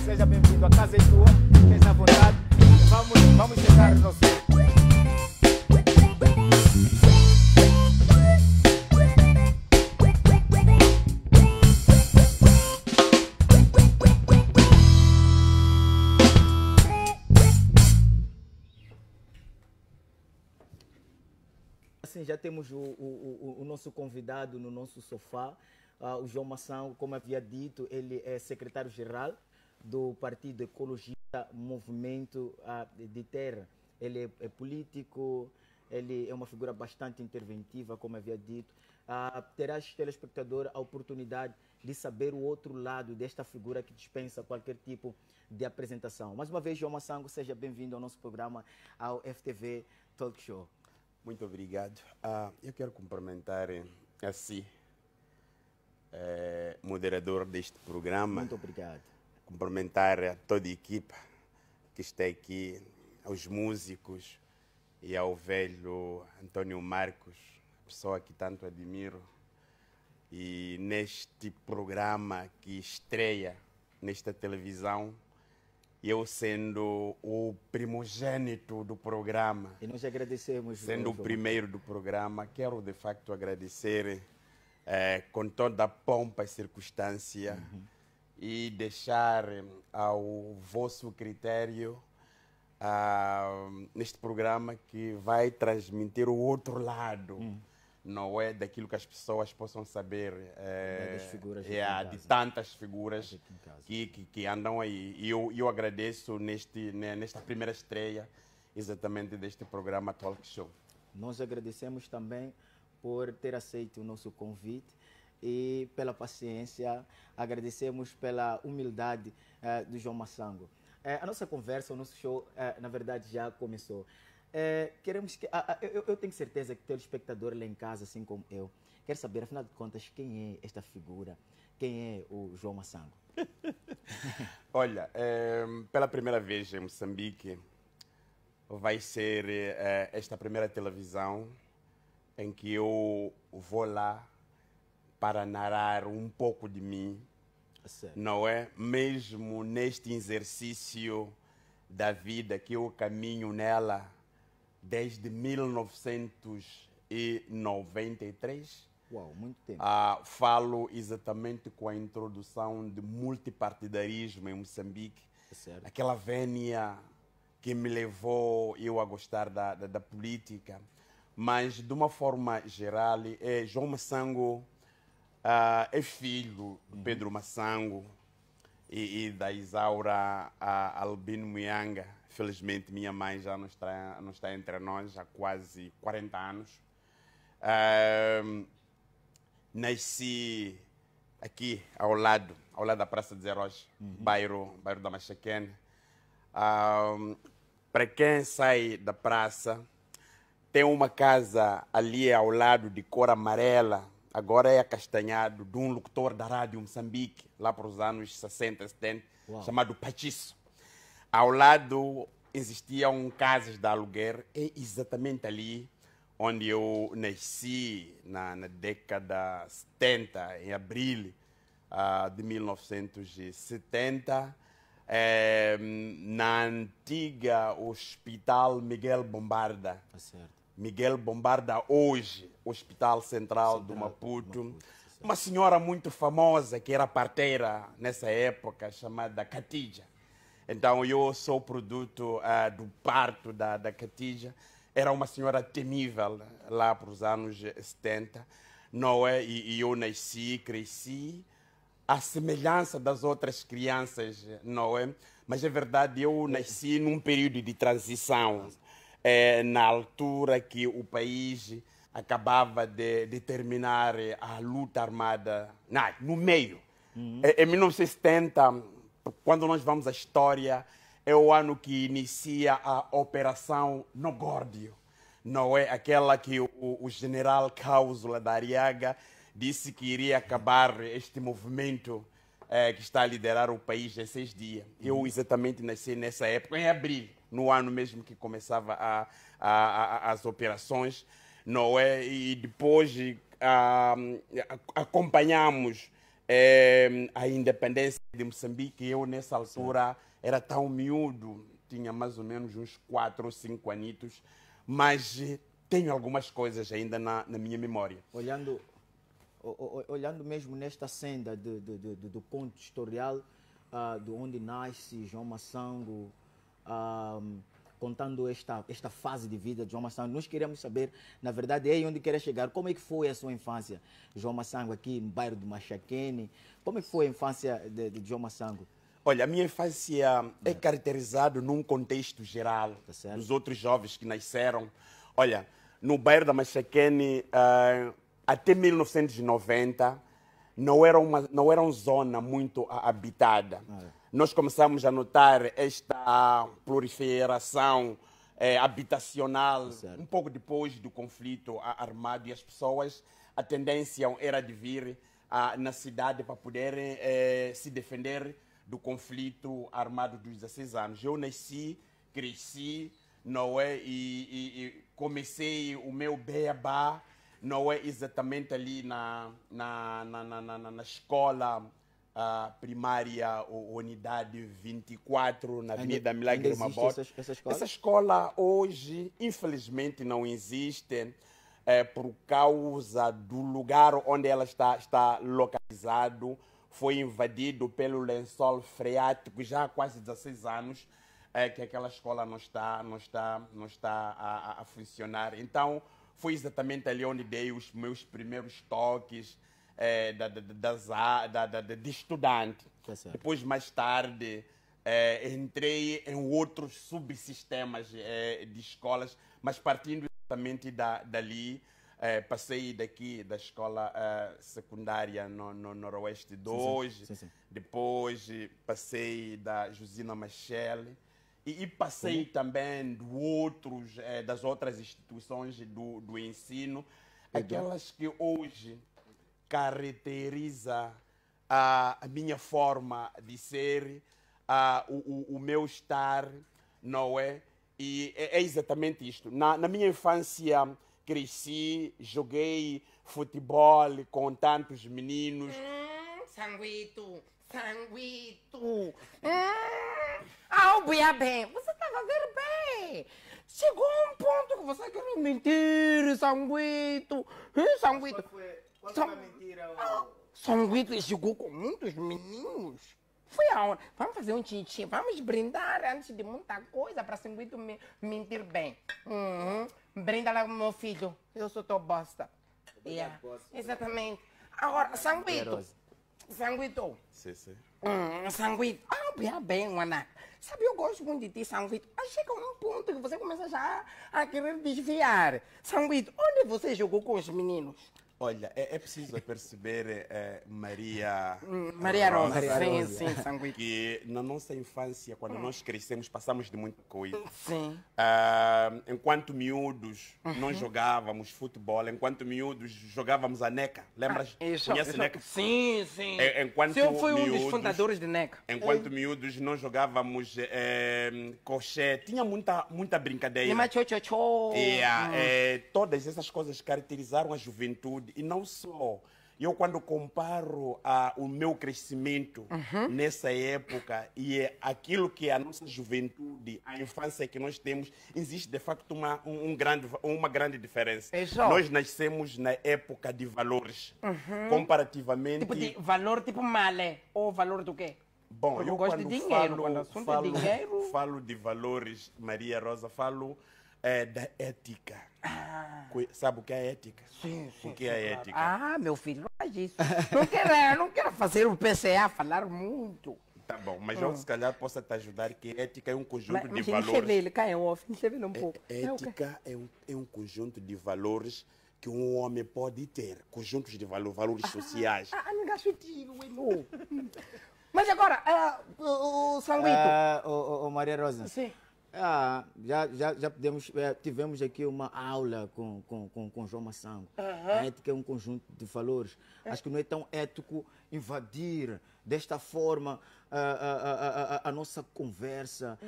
Seja bem-vindo, a casa é tua, tens à vontade. Vamos chegar no nosso. Assim, já temos o nosso convidado no nosso sofá, o João Massango. Como havia dito, ele é secretário-geral do Partido Ecologista Movimento de Terra. Ele é político, ele é uma figura bastante interventiva, como havia dito. Terás, telespectador, a oportunidade de saber o outro lado desta figura que dispensa qualquer tipo de apresentação. Mais uma vez, João Massango, seja bem-vindo ao nosso programa, ao FTV Talk Show. Muito obrigado. Eu quero cumprimentar a si, moderador deste programa. Muito obrigado. Cumprimentar a toda a equipa que está aqui, aos músicos e ao velho Antônio Marcos, pessoa que tanto admiro. E neste programa que estreia nesta televisão, eu sendo o primogênito do programa, e nós agradecemos. Sendo o primeiro do programa, quero de facto agradecer com toda a pompa e circunstância e deixar ao vosso critério neste programa que vai transmitir o outro lado, não é daquilo que as pessoas possam saber de tantas figuras que andam aí. E eu agradeço nesta primeira estreia exatamente deste programa Talk Show. Nós agradecemos também por ter aceito o nosso convite e pela paciência, agradecemos pela humildade do João Massango. A nossa conversa, o nosso show, na verdade, já começou. Queremos que eu tenho certeza que o telespectador lá em casa, assim como eu, quer saber, afinal de contas, quem é esta figura, quem é o João Massango? Olha, pela primeira vez em Moçambique, vai ser esta primeira televisão em que eu vou lá para narrar um pouco de mim, não é? Mesmo neste exercício da vida que eu caminho nela desde 1993. Uau, muito tempo. Falo exatamente com a introdução de multipartidarismo em Moçambique, aquela vénia que me levou eu a gostar da política, mas de uma forma geral, João Massango é filho de Pedro Massango e da Isaura Albino Muyanga. Felizmente minha mãe já não está entre nós há quase 40 anos. Nasci aqui ao lado da Praça de Heróis, bairro da Machaquene. Para quem sai da praça, tem uma casa ali ao lado de cor amarela, agora é acastanhado, de um locutor da Rádio Moçambique, lá para os anos 60, 70, chamado Pachiço. Ao lado existiam casas de aluguer, é exatamente ali onde eu nasci, na década 70, em abril de 1970, na antiga Hospital Miguel Bombarda. Miguel Bombarda, hoje, Hospital Central do Maputo. Uma senhora muito famosa, que era parteira nessa época, chamada Catija. Então, eu sou produto do parto da Catija. Era uma senhora temível lá para os anos 70, não é? E eu nasci, cresci, à semelhança das outras crianças, não é? Mas é verdade, eu nasci num período de transição, na altura que o país acabava de terminar a luta armada, no meio. Em 1970, quando nós vamos à história, é o ano que inicia a Operação Nogórdio, não é? Aquela que o general Cáusula da Arriaga disse que iria acabar este movimento que está a liderar o país em 6 dias. Eu exatamente nasci nessa época, em abril, no ano mesmo que começava as operações, não é? E depois acompanhamos a independência de Moçambique. Eu, nessa altura, era tão miúdo, tinha mais ou menos uns 4 ou 5 anitos, mas tenho algumas coisas ainda na minha memória. Olhando mesmo nesta senda do conto historial, de onde nasce João Massango, contando esta fase de vida de João Massango, nós queremos saber, na verdade, é aí onde quer chegar, como é que foi a sua infância, João Massango, aqui no bairro do Machaquene, como é que foi a infância de João Massango? Olha, a minha infância é caracterizada num contexto geral dos outros jovens que nasceram. Olha, no bairro da Machaquene, até 1990, não era uma zona muito habitada. Nós começamos a notar esta proliferação habitacional um pouco depois do conflito armado, e as pessoas, a tendência era de vir na cidade para poderem se defender do conflito armado dos 16 anos. Eu nasci, cresci, não é? E comecei o meu beabá, não é, exatamente ali na escola primária, unidade 24, na Avenida Milagre Mabot. Essa escola hoje, infelizmente, não existe por causa do lugar onde ela está localizado. Foi invadido pelo lençol freático já há quase 16 anos que aquela escola não está a funcionar. Então, foi exatamente ali onde dei os meus primeiros toques de estudante. Depois, mais tarde, entrei em outros subsistemas de escolas, mas partindo exatamente dali, passei daqui da escola secundária no Noroeste 2, depois passei da Josina Machel, e passei também das outras instituições do ensino, aquelas que hoje caracteriza a minha forma de ser, o meu estar, não é? E é exatamente isto. Na minha infância, cresci, joguei futebol com tantos meninos. Sanguito! Buia bem, você está fazendo bem. Chegou um ponto que você quer mentir, Sanguito. Sanguito. Qual foi a mentira? Sanguito jogou com muitos meninos. Foi aonde? Vamos fazer um tchim-tchim, vamos brindar antes de muita coisa para Sanguito mentir bem. Brinda lá, meu filho. Eu sou tua bosta. Exatamente. Agora, Sanguito. Sanguito. Sim. Sanguito. Bem, Maná. Sabe, eu gosto muito de ti, Sanguito. Mas chega um ponto que você começa já a querer desviar. Sanguito, onde você jogou com os meninos? Olha, é preciso perceber, Maria Rosa. Sim, Sanguito. Que na nossa infância, quando nós crescemos, passamos de muita coisa. Sim. Enquanto miúdos, nós jogávamos futebol. Enquanto miúdos, jogávamos a NECA. Lembras? Conhece NECA? Sim. Eu fui um dos fundadores de NECA. Enquanto miúdos, nós jogávamos coché. Tinha muita brincadeira. Todas essas coisas caracterizaram a juventude. E não só. Eu, quando comparo o meu crescimento nessa época e aquilo que é a nossa juventude, a infância que nós temos, existe de facto uma grande diferença. Nós nascemos na época de valores. Comparativamente... Tipo de valor tipo male, ou valor do quê? Bom, eu gosto de dinheiro. Quando assunto é dinheiro... falo de valores, Maria Rosa, falo da ética. Sabe o que é ética? Sim. O que é ética? Meu filho, não faz isso. Não quero fazer o PCA falar muito. Tá bom, mas eu se calhar posso te ajudar, que ética é um conjunto de valores. Ele cai off, ele um pouco. Ética é um conjunto de valores que um homem pode ter. Conjuntos de valores sociais. Mas agora, o Sanguito. Maria Rosa. Sim. Já tivemos aqui uma aula com João Massango. A ética é um conjunto de valores. Acho que não é tão ético invadir desta forma a nossa conversa,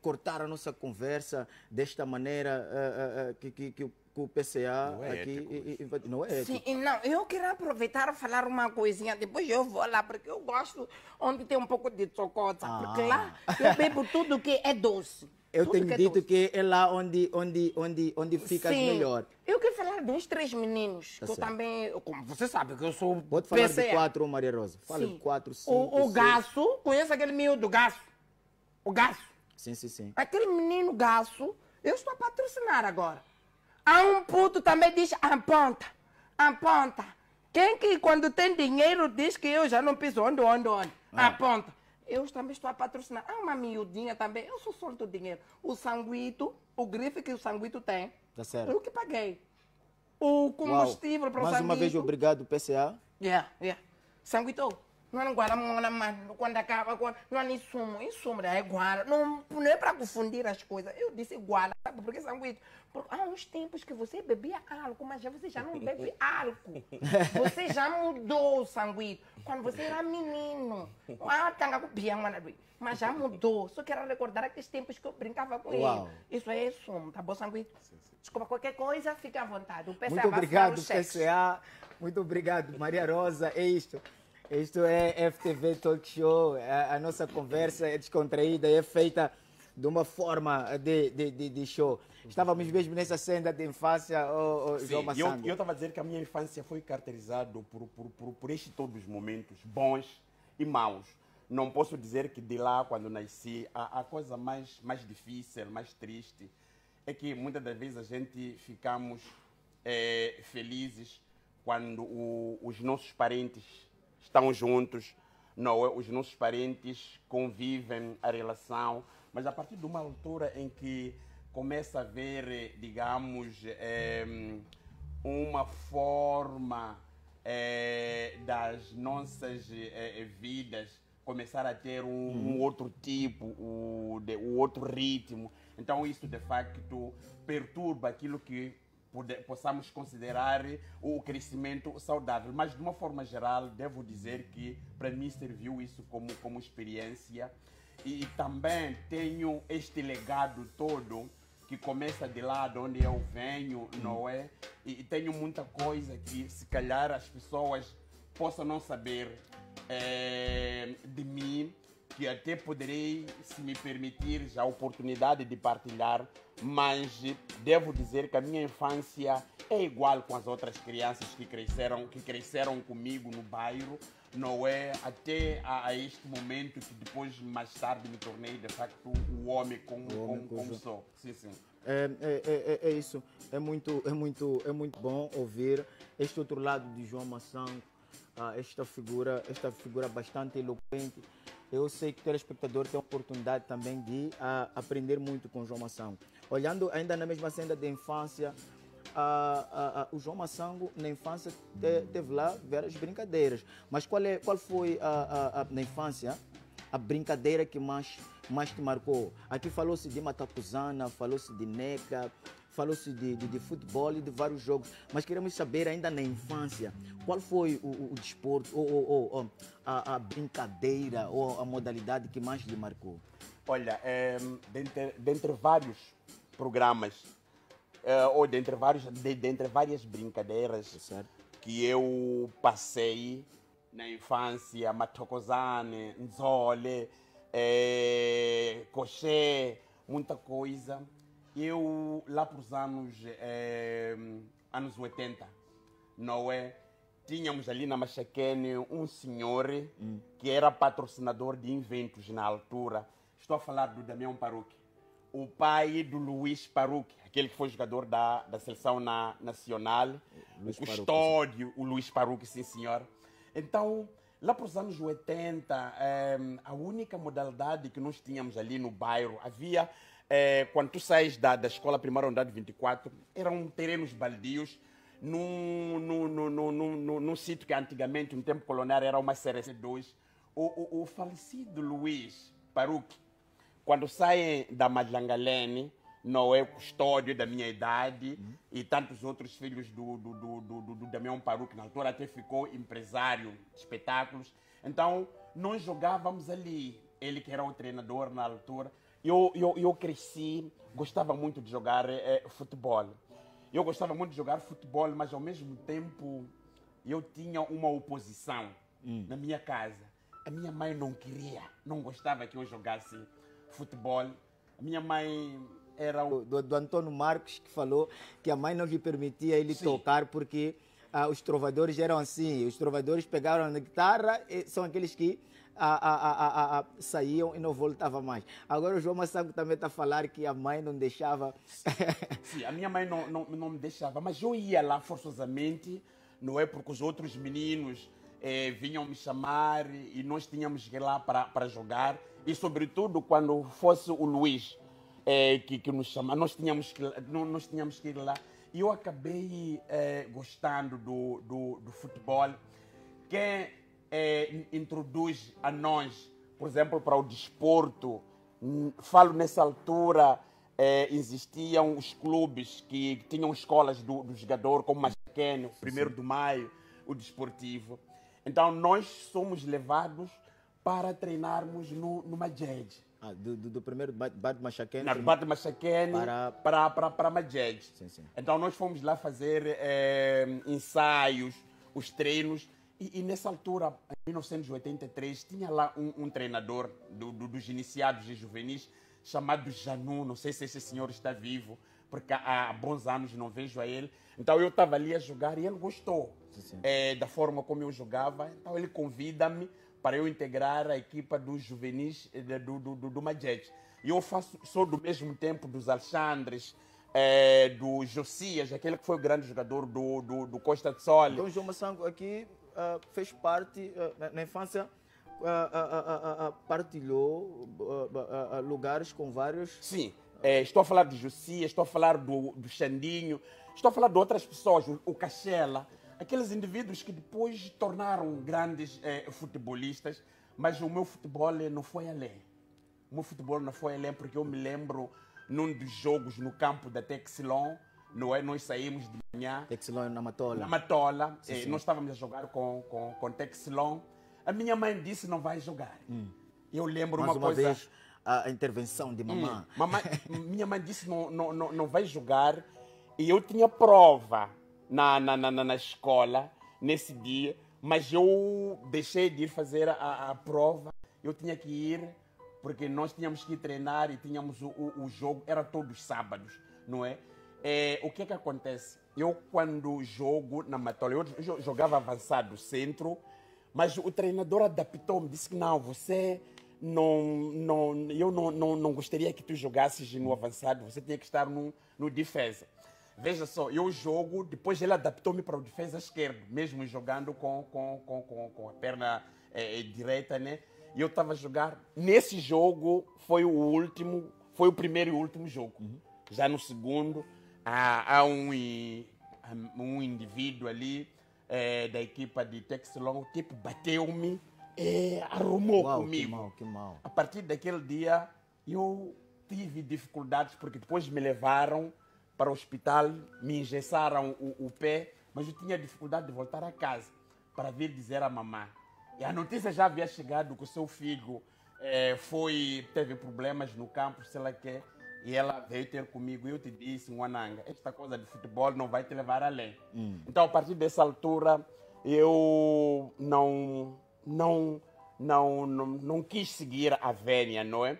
cortar a nossa conversa desta maneira que que o PCA Não é aqui ético. não é ético. Sim, não, eu queria aproveitar e falar uma coisinha, depois eu vou lá, porque eu gosto onde tem um pouco de chocolate, porque lá eu bebo tudo que é doce. Eu Tudo tenho que é dito doce. que é lá onde fica Sim, melhor. eu quero falar dos 3 meninos, que eu certo. também, como você sabe, que eu sou Pode falar PCA. de 4, Maria Rosa. Fala Sim. de 4, 5, O Gaço, conhece aquele miúdo, Gaço? O Gaço. Sim. Aquele menino Gaço, eu estou a patrocinar agora. Há um puto também diz, aponta. Quem que quando tem dinheiro diz que eu já não piso onde? Aponta. Eu também estou a patrocinar. Há uma miudinha também, eu só solto o dinheiro. O sanguito, o grife que o sanguito tem, Tá certo. eu que paguei. O combustível para o Mais sanguito. uma vez, obrigado, PCA. Yeah. Sanguito, não guarda quando acaba, não é insumo, é guarda. Não é para confundir as coisas. Eu disse guarda, sabe por que sanguito? Porque há uns tempos que você bebia álcool, mas já você já não bebe álcool. Você já mudou, sanguito. Quando você era menino, mas já mudou. Só quero recordar aqueles tempos que eu brincava com Uau. ele. Isso é sumo, tá bom, sanguito? Desculpa, qualquer coisa, fica à vontade. O PCA Muito vai obrigado, ficar os cheques. PCA. Muito obrigado, Maria Rosa. É isto. Isto é FTV Talk Show. A nossa conversa é descontraída, é feita de uma forma de show. Estávamos mesmo nessa senda de infância, João Sim, Massango. eu estava a dizer que a minha infância foi caracterizada por estes todos os momentos bons e maus. Não posso dizer que de lá, quando nasci, a coisa mais difícil, mais triste, é que muitas das vezes a gente ficamos felizes quando os nossos parentes estão juntos, não é? Os nossos parentes convivem a relação, mas a partir de uma altura em que começa a haver, digamos, uma forma das nossas vidas começar a ter um outro tipo, um outro ritmo. Então isso, de facto, perturba aquilo que possamos considerar o crescimento saudável. Mas, de uma forma geral, devo dizer que, para mim, serviu isso como experiência. E também tenho este legado todo que começa de lá de onde eu venho, não é? E tenho muita coisa que, se calhar, as pessoas possam não saber de mim, que até poderei, se me permitir, já a oportunidade de partilhar, mas devo dizer que a minha infância é igual com as outras crianças que cresceram comigo no bairro, não é? Até a este momento que depois, mais tarde, me tornei, de facto, o homem como sou. Sim. É isso. É muito bom ouvir este outro lado de João Massango, esta figura bastante eloquente. Eu sei que o telespectador tem a oportunidade também de aprender muito com o João Massango. Olhando ainda na mesma senda da infância, o João Massango na infância teve lá várias brincadeiras. Mas qual foi na infância a brincadeira que mais te marcou? Aqui falou-se de matacuzana, falou-se de neca, falou-se de futebol e de vários jogos, mas queremos saber ainda na infância, qual foi o desporto, ou a brincadeira, ou a modalidade que mais lhe marcou? Olha, dentre vários programas, ou dentre várias brincadeiras que eu passei na infância, matocozane, nzole, coxé, muita coisa. Eu, lá para os anos 80, não é? Tínhamos ali na Machaquene um senhor que era patrocinador de eventos na altura. Estou a falar do Damião Paruque, o pai do Luís Paruque, aquele que foi jogador da seleção nacional, o custódio, o Luís Paruque, sim senhor. Então, lá para os anos 80, a única modalidade que nós tínhamos ali no bairro, havia... quando tu sais da escola primária Unidade 24, eram terrenos baldios num sítio que antigamente, no tempo colonial, era uma CRC2. O falecido Luís Paruque, quando saem da Madlangalene, não é custódio da minha idade, e tantos outros filhos do Damião Paruque, na altura até ficou empresário de espetáculos. Então, nós jogávamos ali, ele que era o treinador na altura. Eu cresci, gostava muito de jogar futebol. Eu gostava muito de jogar futebol, mas ao mesmo tempo eu tinha uma oposição na minha casa. A minha mãe não queria, não gostava que eu jogasse futebol. A minha mãe era do Antônio Marcos, que falou que a mãe não lhe permitia ele tocar porque os trovadores eram assim. Os trovadores pegaram na guitarra e são aqueles que saíam e não voltavam mais. Agora o João Massango também está a falar que a mãe não deixava. Sim, a minha mãe não me deixava, mas eu ia lá forçosamente, não é? Porque os outros meninos vinham me chamar e nós tínhamos que ir lá para jogar. E sobretudo quando fosse o Luís que nos chamava, nós tínhamos que ir lá. E eu acabei gostando do futebol. Quem introduz a nós, por exemplo, para o desporto, falo nessa altura, existiam os clubes que tinham escolas do jogador, como Machaquene, o 1º de Maio, o Desportivo. Então nós somos levados para treinarmos no Majed. Do primeiro bar de Machaquene? Na bar de Machaquene para Majed. Sim. Então nós fomos lá fazer ensaios, os treinos. E nessa altura, em 1983, tinha lá um treinador dos iniciados e juvenis chamado Janu. Não sei se esse senhor está vivo, porque há bons anos não vejo a ele. Então eu estava ali a jogar e ele gostou da forma como eu jogava. Então ele convida-me para eu integrar a equipa dos juvenis do Majed. E eu sou do mesmo tempo dos Alexandres, do Josias, aquele que foi o grande jogador do Costa de Sol. Então João Massango aqui fez parte, na infância, partilhou lugares com vários... Sim, estou a falar de Josias, estou a falar do Xandinho, estou a falar de outras pessoas, o Cachela, aqueles indivíduos que depois tornaram grandes futebolistas, mas o meu futebol não foi além. O meu futebol não foi além porque eu me lembro num dos jogos no campo da Texilon, não é? Nós saímos de manhã. Texilon na Matola. Na Matola. Nós estávamos a jogar com Texilon. A minha mãe disse não vai jogar. Eu lembro Mais uma coisa. Vez, a intervenção de mamãe. Minha mãe disse não vai jogar. E eu tinha prova na escola nesse dia, mas eu deixei de ir fazer a prova. Eu tinha que ir porque nós tínhamos que ir treinar e tínhamos o jogo, era todos os sábados, não é? O que acontece? Eu, quando jogo na Matola, eu jogava avançado centro, mas o treinador adaptou-me, disse que não, você eu não gostaria que tu jogasses no avançado, você tinha que estar no defesa. Veja só, eu jogo, depois ele adaptou-me para o defesa esquerdo, mesmo jogando com a perna direita, né? E eu estava a jogar, nesse jogo foi o primeiro e último jogo. Já no segundo, há um indivíduo ali da equipa de Texilon, tipo, bateu-me e arrumou comigo. Que mal. A partir daquele dia, eu tive dificuldades, porque depois me levaram para o hospital, me engessaram o pé, mas eu tinha dificuldade de voltar a casa para vir dizer à mamãe. E a notícia já havia chegado que o seu filho teve problemas no campo, sei lá o quê. E ela veio ter comigo e eu te disse, Wananga, esta coisa de futebol não vai te levar além. Então, a partir dessa altura, eu não quis seguir a vénia, não é?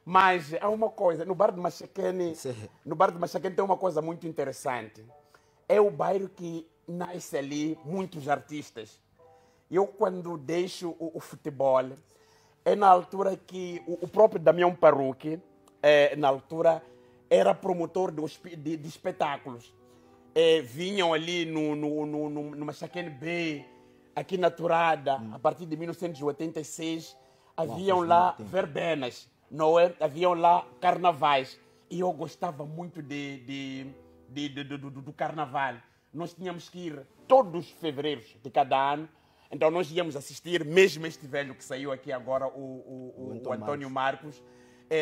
Mas há uma coisa, no bar de Machaquene tem uma coisa muito interessante. É o bairro que nasce ali muitos artistas. Eu, quando deixo o futebol, é na altura que o próprio Damião Paruque, na altura, era promotor de espetáculos. Vinham ali no Machaquene Bay, aqui na Turada, a partir de 1986, haviam lá verbenas, não é? Haviam lá carnavais. E eu gostava muito do carnaval. Nós tínhamos que ir todos os fevereiros de cada ano. Então nós íamos assistir, mesmo este velho que saiu aqui agora, o Antônio Marcos,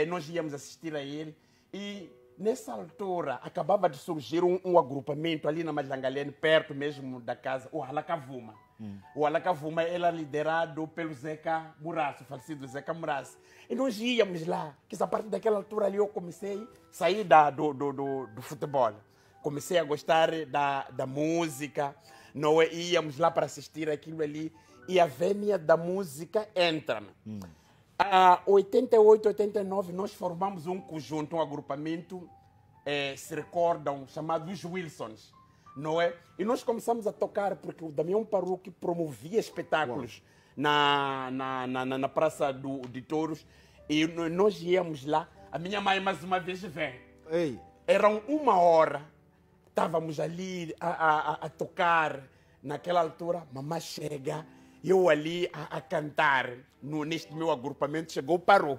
nós íamos assistir a ele. E nessa altura acabava de surgir um agrupamento ali na Madlangalene, perto mesmo da casa, o Alacavuma. O Alacavuma era liderado pelo Zeca Muraço, o falecido Zeca Muraço. E nós íamos lá, que a partir daquela altura ali eu comecei a sair do futebol. comecei a gostar da música, não é? Íamos lá para assistir aquilo ali e a vênia da música entra. 88, 89, nós formamos um conjunto, um agrupamento, se recordam, chamado Os Wilsons, não é? E nós começamos a tocar porque o Damião Paruque promovia espetáculos na Praça de Touros e nós íamos lá. A minha mãe mais uma vez vem. Ei. Eram 1 hora, estávamos ali a tocar. Naquela altura, mamãe chega, eu ali a cantar. Neste meu agrupamento, chegou, parou.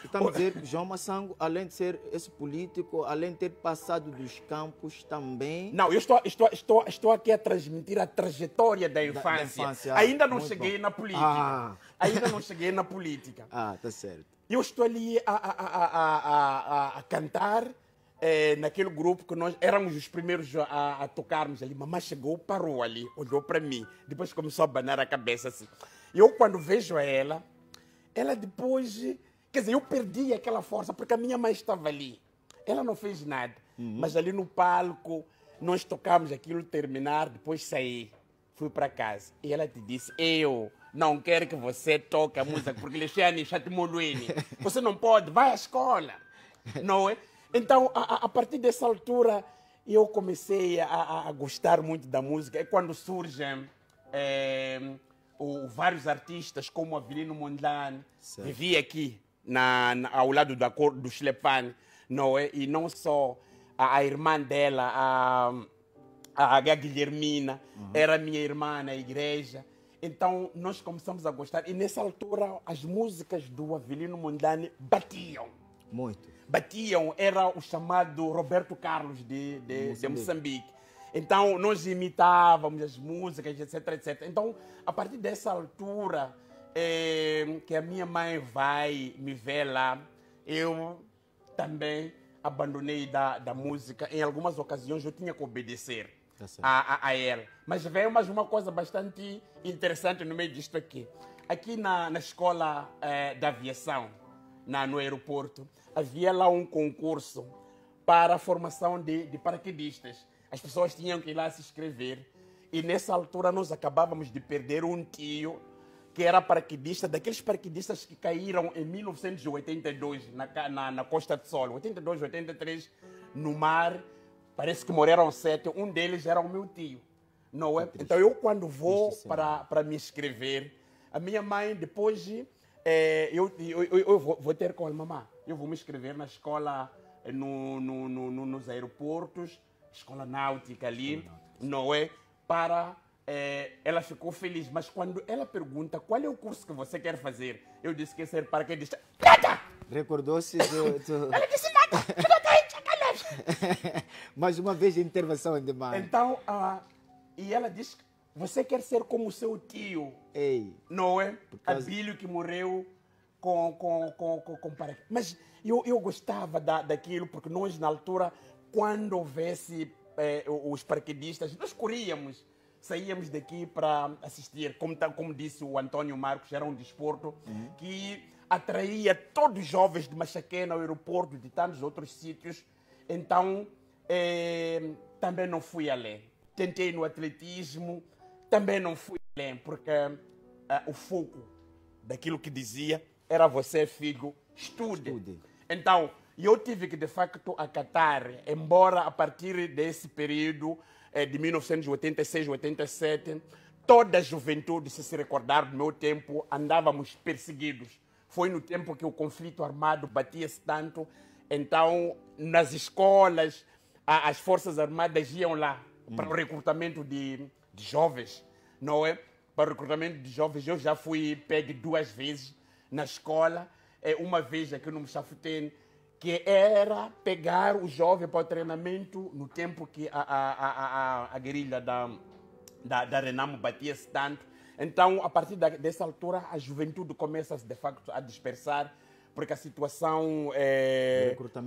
Então, a dizer, João Massango, além de ser esse político, além de ter passado dos campos também... Não, eu estou aqui a transmitir a trajetória da infância. Ainda não cheguei na política. Ainda não cheguei na política. Tá certo. Eu estou ali a cantar naquele grupo que nós éramos os primeiros a tocarmos ali. Mamãe chegou, parou ali, olhou para mim. Depois começou a abanar a cabeça assim. E eu, quando vejo ela depois... Quer dizer, eu perdi aquela força porque a minha mãe estava ali. Ela não fez nada. Mas ali no palco, nós tocamos aquilo, terminar, depois saí. Fui para casa. E ela te disse, eu não quero que você toque a música porque Lexane Chatimoluene. Você não pode, vai à escola. Não é? Então, a partir dessa altura, eu comecei a gostar muito da música. É quando surgem vários artistas, como Avelino Mondlane, vivia aqui, ao lado do Schleppan, não é? E não só a irmã dela, a Guilhermina, era minha irmã na igreja. Então, nós começamos a gostar. E nessa altura, as músicas do Avelino Mondlane batiam. Muito. Batiam, era o chamado Roberto Carlos de Moçambique. Então, nós imitávamos as músicas, etc, etc. Então, a partir dessa altura, que a minha mãe vai me ver lá, eu também abandonei da música. Em algumas ocasiões, eu tinha que obedecer a ela. Mas veio mais uma coisa bastante interessante no meio disto aqui. Aqui na escola da aviação, no aeroporto, havia lá um concurso para a formação de paraquedistas. As pessoas tinham que ir lá se inscrever. E nessa altura nós acabávamos de perder um tio que era paraquedista, daqueles paraquedistas que caíram em 1982 na Costa do Sol. 82, 83, no mar. Parece que morreram 7. Um deles era o meu tio. Não é? Então eu, quando vou para me inscrever, a minha mãe depois... eu vou ter com a mamãe. Eu vou me inscrever na escola, nos aeroportos, escola náutica ali, não é? Ela ficou feliz, mas quando ela pergunta qual é o curso que você quer fazer, eu disse que é ser paraquedista. Nada! Recordou-se do... Ela disse nada! Mais uma vez de intervenção em demais. Então, e ela disse, você quer ser como o seu tio, não é? Abílio, que morreu com paraquedistas. Mas eu gostava daquilo, porque nós, na altura, quando houvesse os paraquedistas, nós corríamos, saíamos daqui para assistir. Como disse o Antônio Marcos, era um desporto que atraía todos os jovens de Machaquena, ao aeroporto, de tantos outros sítios. Então, também não fui além. Tentei no atletismo, também não fui além, porque o foco daquilo que dizia era você, filho, estude. Então, eu tive que, de facto, acatar, embora a partir desse período de 1986, 87, toda a juventude, se recordar do meu tempo, andávamos perseguidos. Foi no tempo que o conflito armado batia-se tanto. Então, nas escolas, as Forças Armadas iam lá para o recrutamento de jovens, não é? Para o recrutamento de jovens, eu já fui pegue 2 vezes na escola. Uma vez aqui no Mchafutene, que era pegar o jovem para o treinamento no tempo que a guerrilha da Renamo batia-se tanto. Então, a partir dessa altura, a juventude começa, de facto, a dispersar, porque a situação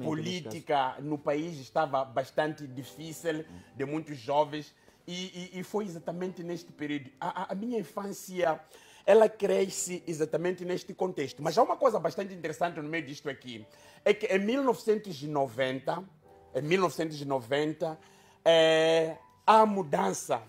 política no país estava bastante difícil, de muitos jovens, e foi exatamente neste período. A minha infância, ela cresce exatamente neste contexto. Mas há uma coisa bastante interessante no meio disto aqui, é que em 1990, em 1990, a mudança,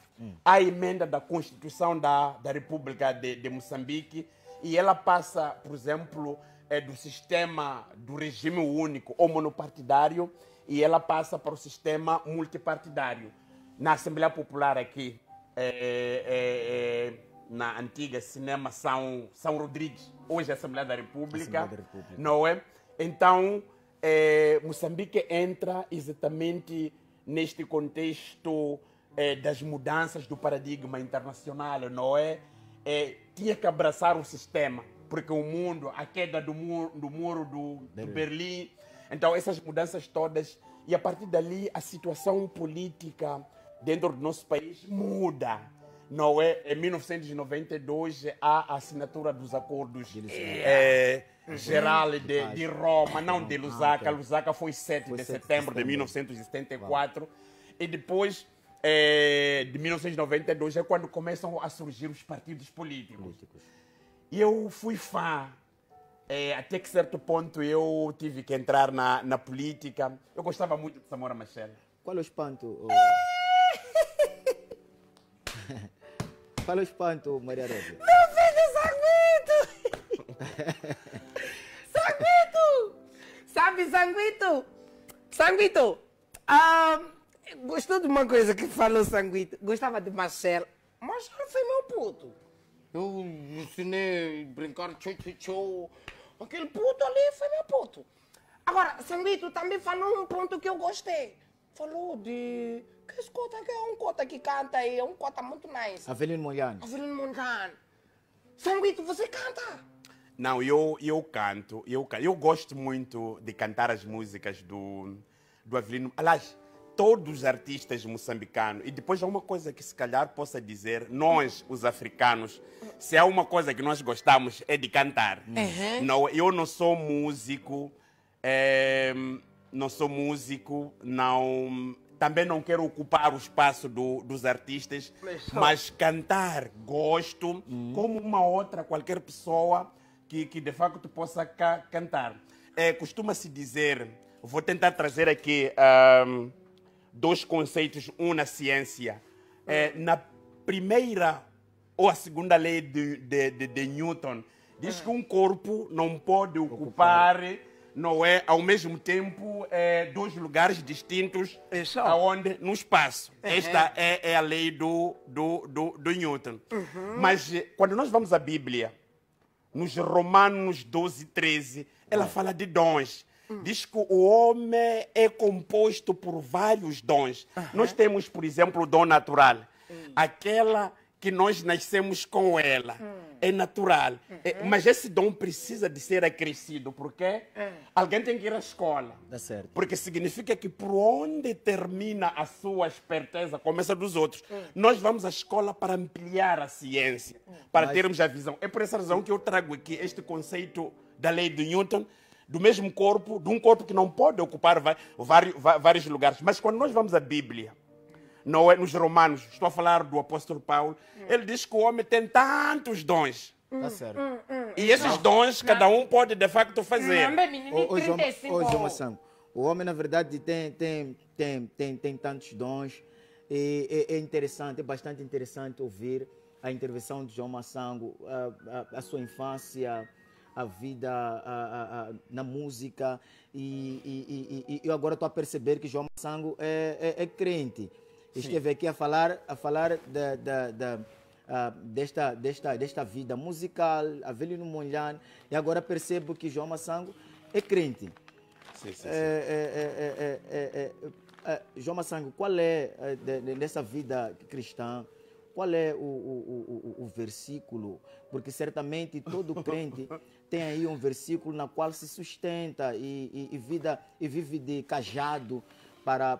a emenda da Constituição da República de Moçambique, e ela passa, por exemplo, do sistema do regime único ou monopartidário, e ela passa para o sistema multipartidário. Na Assembleia Popular aqui, na antiga Cinema São Rodrigues, hoje é a Assembleia da República, não é? Então, Moçambique entra exatamente neste contexto das mudanças do paradigma internacional, não é? Tinha que abraçar o sistema, porque o mundo, a queda do muro do Berlim, então essas mudanças todas, e a partir dali a situação política dentro do nosso país muda, não é? Em 1992 há a assinatura dos acordos geral de Roma, não de Lusaka. Lusaka foi 7 de setembro de 1974, e depois de 1992 é quando começam a surgir os partidos políticos. E eu fui fã, até que certo ponto eu tive que entrar na política. Eu gostava muito de Samora Machel. Qual é o espanto? Qual é o espanto, Maria Rosa? Meu filho, Sanguito! Sanguito! Sabe, Sanguito? Sanguito! Gostou de uma coisa que falou, Sanguito? Gostava de Marcelo. Marcelo foi meu puto. Eu ensinei a brincar tchô. Aquele puto ali foi meu puto. Agora, Sanguito também falou um ponto que eu gostei. Falou de... Que esse cota aqui é um cota que canta aí, é um cota muito nice. Avelino Molhano. Avelino Molhano. Sanguito, você canta? Não, eu canto. Eu gosto muito de cantar as músicas do Avelino. Aliás, todos os artistas moçambicanos. E depois há uma coisa que se calhar possa dizer, nós, os africanos, se há uma coisa que nós gostamos é de cantar. Não, eu não sou músico, também não quero ocupar o espaço dos artistas, mas cantar gosto, como uma outra, qualquer pessoa que de facto possa cantar. Costuma-se dizer, vou tentar trazer aqui dois conceitos, um na ciência. Na primeira ou a segunda lei de Newton, diz que um corpo não pode ocupar, não é, ao mesmo tempo, dois lugares distintos aonde, no espaço. Esta é a lei do Newton. Mas quando nós vamos à Bíblia, nos Romanos 12, 13, ela fala de dons. Diz que o homem é composto por vários dons. Nós temos, por exemplo, o dom natural. Aquela que nós nascemos com ela. É natural. Mas esse dom precisa de ser acrescido. Porque alguém tem que ir à escola. Dá certo. Porque significa que por onde termina a sua esperteza, começa dos outros. Nós vamos à escola para ampliar a ciência. Para termos a visão. É por essa razão que eu trago aqui este conceito da lei de Newton, do mesmo corpo, de um corpo que não pode ocupar vários lugares. Mas quando nós vamos à Bíblia, não é nos Romanos, estou a falar do apóstolo Paulo, ele diz que o homem tem tantos dons. Tá certo. E esses dons, cada um pode de facto fazer. João Massango, o homem, na verdade, tem tantos dons. E é interessante, é bastante interessante ouvir a intervenção de João Massango, a sua infância, a vida na música, e eu agora estou a perceber que João Massango é crente. Esteve aqui a falar desta vida musical, Avelino Molhano, e agora percebo que João Massango é crente. Sim. João Massango, qual é, nessa vida cristã, qual é o versículo? Porque certamente todo crente tem aí um versículo na qual se sustenta e vive de cajado para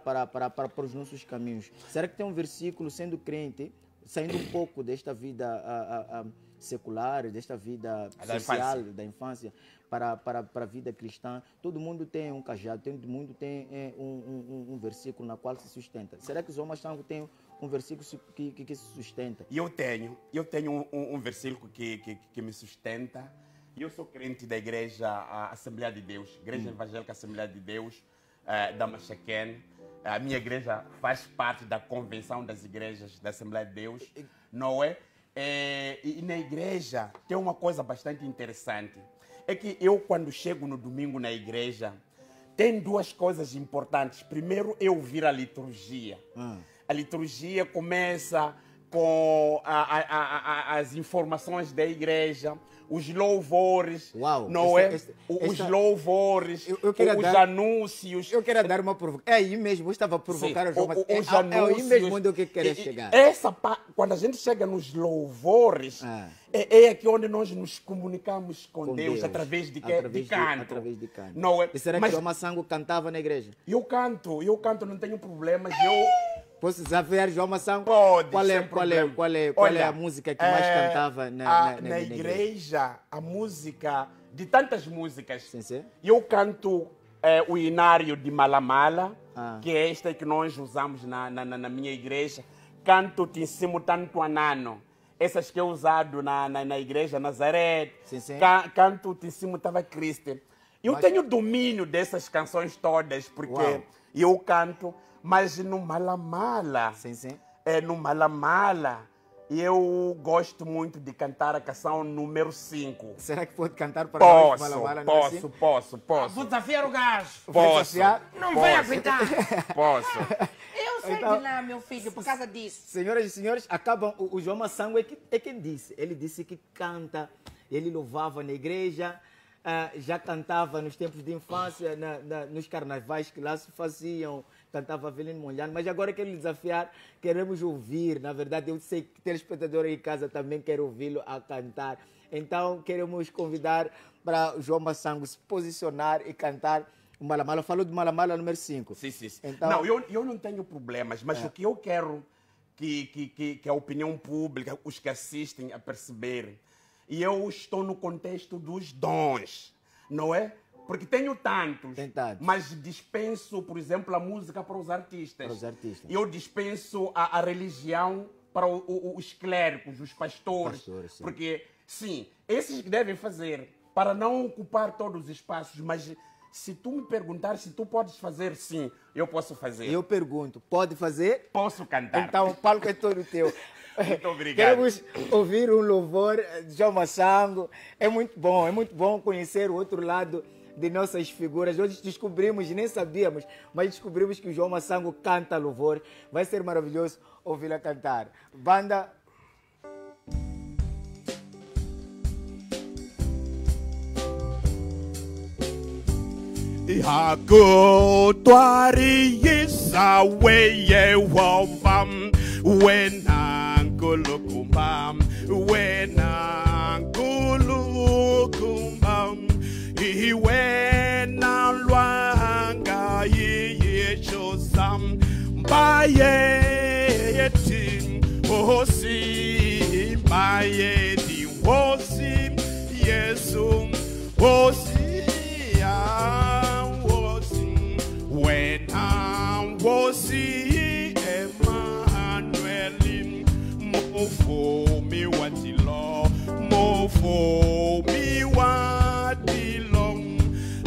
os nossos caminhos. Será que tem um versículo, sendo crente, saindo um pouco desta vida secular, desta vida social, da infância, para a vida cristã? Todo mundo tem um cajado, todo mundo tem um versículo na qual se sustenta. Será que João Massango tem um versículo que se sustenta? Eu tenho um versículo que me sustenta. Eu sou crente da igreja Assembleia de Deus, Igreja Evangélica Assembleia de Deus, da Machaquén. A minha igreja faz parte da Convenção das Igrejas da Assembleia de Deus, não é? E na igreja tem uma coisa bastante interessante. É que eu, quando chego no domingo na igreja, tem duas coisas importantes. Primeiro, é ouvir a liturgia. A liturgia começa com as informações da igreja, os louvores, não é? Os louvores, os anúncios. Eu quero dar uma provocação. É aí mesmo, eu estava a provocar os anúncios. É aí mesmo onde eu quero chegar. Quando a gente chega nos louvores, é aqui onde nós nos comunicamos com Deus, através de canto. Através de canto. Não é? E será que o João Massango cantava na igreja? Eu canto, não tenho problemas. Posso desafiar João Massango? Pode. Qual é a música que mais cantava na igreja? A música, de tantas músicas. Sim. Eu canto o Inário de Malamala, que é esta que nós usamos na minha igreja. Canto Tinsimo Tanto Anano, essas que é usado na igreja Nazaré. Sim. Canto Tinsimo Tava Cristo. Eu tenho domínio dessas canções todas, porque eu canto. Mas no Malamala, no Malamala, eu gosto muito de cantar a canção número 5. Será que pode cantar para nós Malamala número 5? Posso. Vou desafiar o gajo. Posso. Não vai aguentar. Posso. Eu sei de lá, meu filho, por causa disso. Senhoras e senhores, o João Massango é quem disse. Ele disse que canta, ele louvava na igreja, já cantava nos tempos de infância, nos carnavais que lá se faziam, cantava Avelino Mondlane, mas agora quero lhe desafiar, queremos ouvir, na verdade eu sei que telespectador aí em casa também quer ouvi-lo a cantar, então queremos convidar para o João Massango se posicionar e cantar o Malamala. Falou do Malamala número 5. Sim. Então, não, eu não tenho problemas, mas o que eu quero que a opinião pública, os que assistem a perceberem, e eu estou no contexto dos dons, não é? Porque tenho tantos, mas dispenso, por exemplo, a música para os artistas. Eu dispenso a religião para os clérigos, os pastores. Sim. Porque, sim, esses que devem fazer para não ocupar todos os espaços, mas se tu me perguntar se tu podes fazer, sim, eu posso fazer. Eu pergunto, pode fazer? Posso cantar. Então o palco é todo teu. Muito obrigado. Queremos ouvir um louvor de João Massango. É muito bom conhecer o outro lado de nossas figuras. Hoje descobrimos, nem sabíamos, mas descobrimos que o João Massango canta louvor. Vai ser maravilhoso ouvi-la cantar. Banda. Yako twari isawe wambam wenangulukumbam iwena lwanga yiyeshosam bayeti hosi bayeti hosi yesu hosi hosi wena hosi Emmanuel mofo mi watilo mofo mi watilo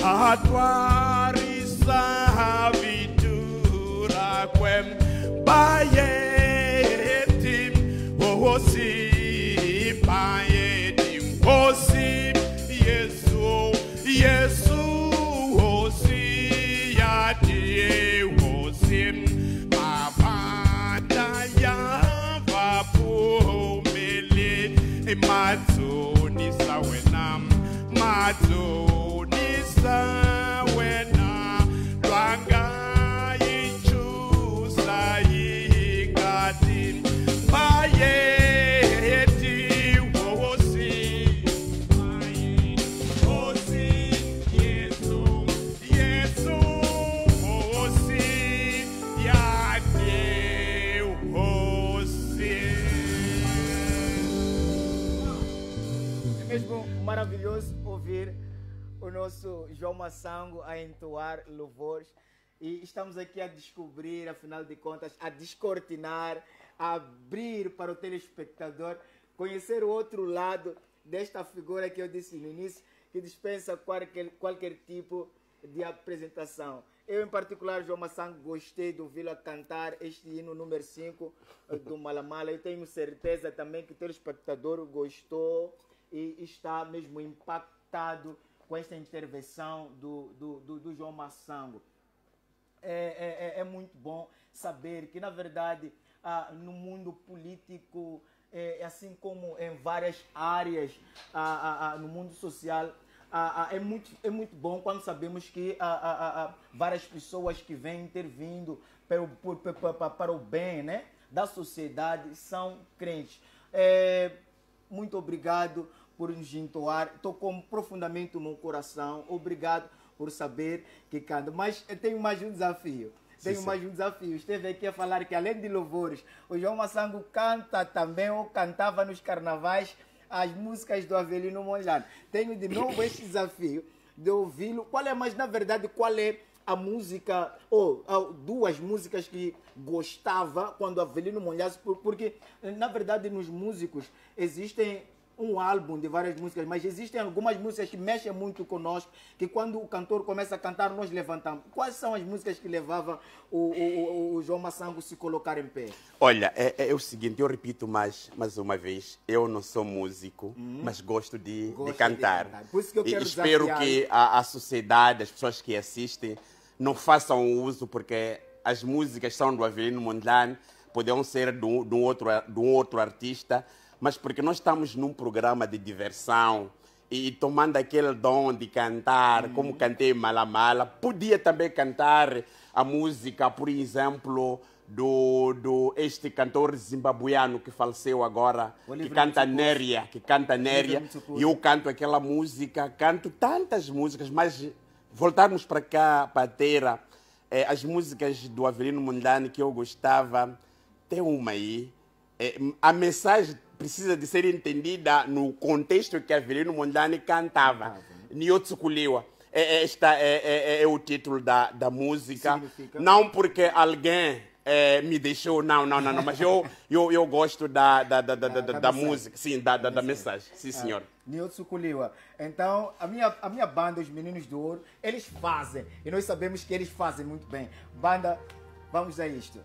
atwarisa vitura kwem bayeti hosi bayeti hosi yesu yesu hosi yati hosi mavada ya vapumele matoni sawena matoni sawena lwanga yichusa yingati bayeti hosi hosi yesu yesu hosi yati hosi. É mesmo maravilhoso ouvir o nosso João Massango a entoar louvores. E estamos aqui a descobrir, afinal de contas, a descortinar, a abrir para o telespectador, conhecer o outro lado desta figura que eu disse no início, que dispensa qualquer tipo de apresentação. Eu, em particular, João Maçã, gostei de ouvi-lo a cantar este hino número 5 do Malamala. Eu tenho certeza também que o telespectador gostou e está mesmo impactado com esta intervenção do João Massango. É muito bom saber que, na verdade, no mundo político, assim como em várias áreas, no mundo social, é muito bom quando sabemos que várias pessoas que vêm intervindo para o bem, né, da sociedade são crentes. Muito obrigado por nos entoar, tocou profundamente o meu coração. Obrigado por saber que canta. Mas eu tenho mais um desafio. Mais um desafio. Esteve aqui a falar que, além de louvores, o João Massango canta também, ou cantava nos carnavais, as músicas do Avelino Mondlane. Tenho de novo este desafio de ouvi-lo. Na verdade, qual é a música, ou duas músicas que gostava quando o Avelino Mondlane, porque, na verdade, nos músicos existem um álbum de várias músicas, mas existem algumas músicas que mexem muito conosco, que quando o cantor começa a cantar, nós levantamos. Quais são as músicas que levavam o João Massango se colocar em pé? Olha, é o seguinte, eu repito mais uma vez, eu não sou músico, mas gosto de cantar. Por isso que eu quero espero que a sociedade, as pessoas que assistem, não façam uso, porque as músicas são do Avelino Mondlane, poderão ser de um outro artista, mas porque nós estamos num programa de diversão e tomando aquele dom de cantar, como cantei Malamala, podia também cantar a música, por exemplo, este cantor zimbabuiano que faleceu agora, que canta Néria, e eu canto aquela música, canto tantas músicas, mas voltarmos para cá, para a terra, as músicas do Avelino Mondlane que eu gostava, tem uma aí, a mensagem precisa de ser entendida no contexto que Avelino Mondlane cantava. Niotsukuliwa. Este é o título da música. Significa? Não porque alguém me deixou, não, mas eu gosto da música, sim, da mensagem. Sim, senhor. Niotsukuliwa. Então, a minha banda, os Meninos do Ouro, eles fazem. E nós sabemos que eles fazem muito bem. Banda, vamos a isto.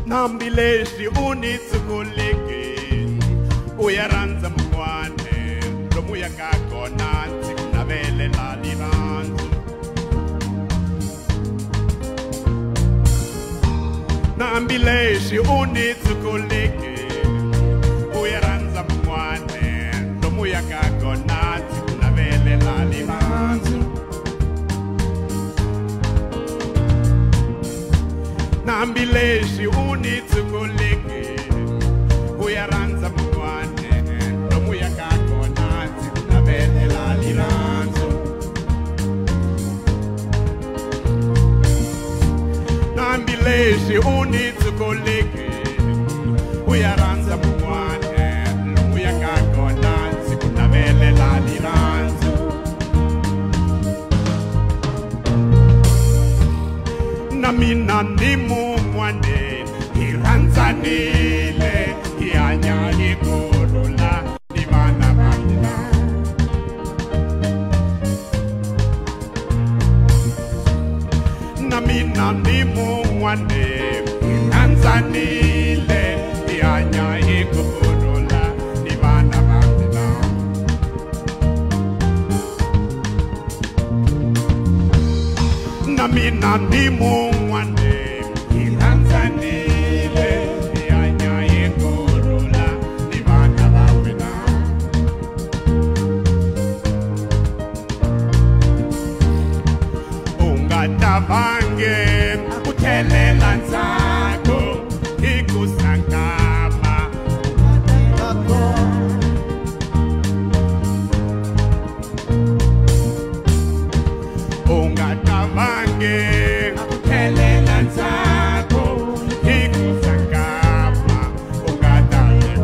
Nambileshi unitsukuliki uyaranza mkwane lomuya kakona nsikunavele laliranzu Nambileshi unitsukuliki uyaranza mkwane lomuya kakona nsikunavele laliranzu Nambileshi unitsukuliki uyaranza mkwane lomuya kakona nsikunavele laliranzu Nambileshi unitsukuliki uyaranza mkwane lomuya kakona nsikunavele laliranzu Namina nimu mwane iranzanile ianya ikorula divana bandila Namina nimu mwane iranzanile ianya ikorula divana bandila Namina nimu mwane iranzanile ianya ikorula divana bandila Ungatavange kuthelela nzako ikusangama Ungatavange kuthelela nzako ikusangama ungataleko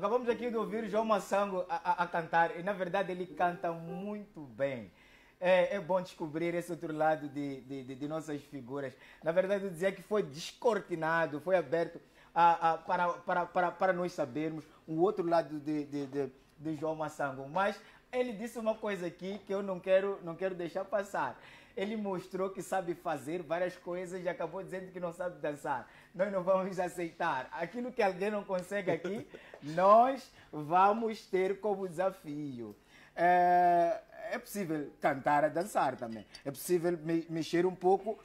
Acabamos aqui de ouvir João Massango a cantar e na verdade ele canta muito bem. É bom descobrir esse outro lado de nossas figuras. Na verdade, eu dizia que foi descortinado, foi aberto para nós sabermos o outro lado de João Massango. Mas ele disse uma coisa aqui que eu não quero deixar passar. Ele mostrou que sabe fazer várias coisas e acabou dizendo que não sabe dançar. Nós não vamos aceitar. Aquilo que alguém não consegue aqui, nós vamos ter como desafio. É possível cantar, dançar também. É possível mexer um pouco,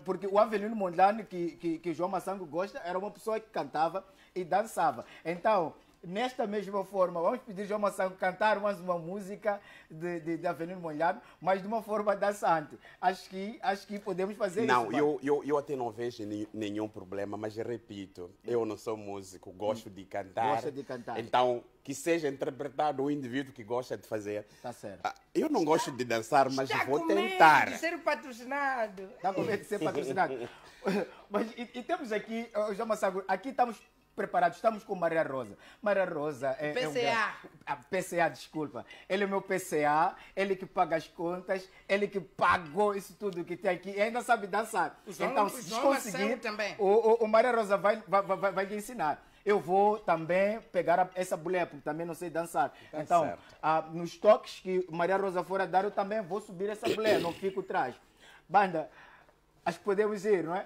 porque o Avelino Mondlane, que João Massango gosta, era uma pessoa que cantava e dançava. Então, nesta mesma forma, vamos pedir João Massango cantar mais uma música de Avelino Mondlane, mas de uma forma dançante. Acho que podemos fazer não, isso. eu até não vejo nenhum problema, mas repito, eu não sou músico, gosto de cantar. Gosta de cantar. Então, que seja interpretado o indivíduo que gosta de fazer. Tá certo. Eu não gosto de dançar, mas Está vou com medo tentar. de ser patrocinado. Está com medo de ser patrocinado. Mas, e temos aqui, João Massango, aqui estamos preparados, estamos com Maria Rosa. Maria Rosa é PCA. PCA, desculpa. Ele é meu PCA, ele que paga as contas, ele que pagou isso tudo que tem aqui e ainda sabe dançar. Então, se conseguir, também. o Maria Rosa vai lhe ensinar. Eu vou também pegar essa mulher, porque também não sei dançar. Tá então, certo. nos toques que Maria Rosa for a dar, eu também vou subir essa mulher, não fico atrás. Banda, acho que podemos ir, não é?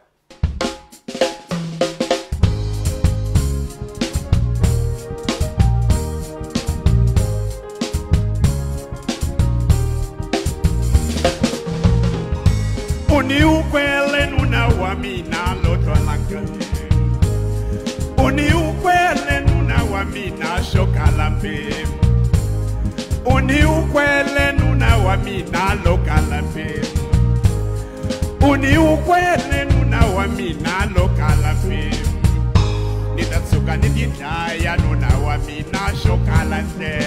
Uniu kwele nuna wamina loto lankali. Uniu kwele nuna wamina shokalambe. Uniu kwele nuna wamina lokalambe. Uniu kwele nuna wamina lokalambe. Nitatsuka nitidaya nuna wamina shokalambe.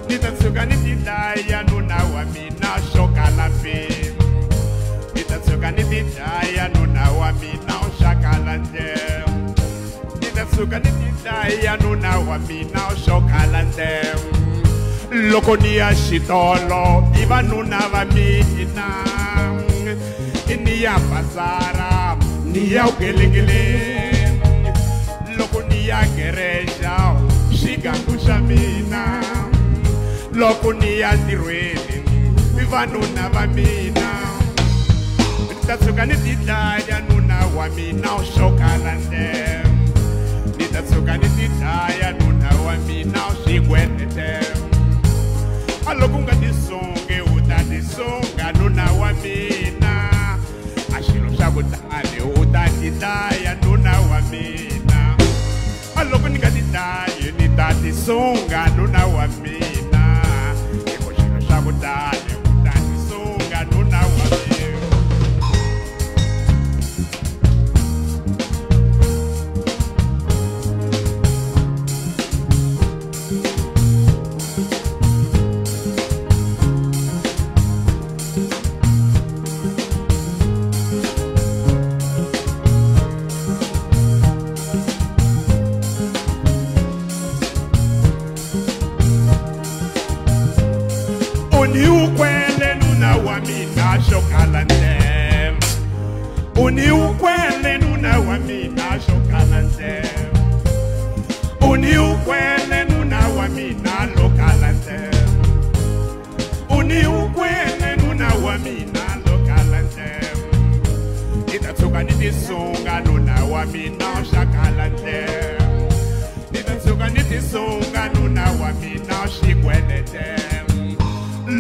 Nitatsuka nitidaya nuna wamina shokalambe. Nitatsuka nitidaya nuna wamina ushakalande. Nitatsuka nitidaya nuna wamina ushakalande. Loko niya shitolo iba nuna wamina. Niya pasara niya ugelegele. Loko niya gereja shigangu shamina. Loko niya dirwele iba nuna wamina. Nitatsuka nitidaya nuna wamina ushokalande. Nitatsuka nitidaya nuna wamina ushigwenete. Alokunga disonge utadisonga nuna wamina. Ashilo shakutale utadidaya nuna wamina. Alokunga didaya nitadisonga nuna wamina. Ashilo shakutale utadisonga nuna wamina. Uniu kwele nuna wamina shokalande. Uniu kwele nuna wamina shokalande. Uniu kwele nuna wamina lokalande. Uniu kwele nuna wamina lokalande. Nitatsuka nitisunga nuna wamina shakalande. Nitatsuka nitisunga nuna wamina shigwenete.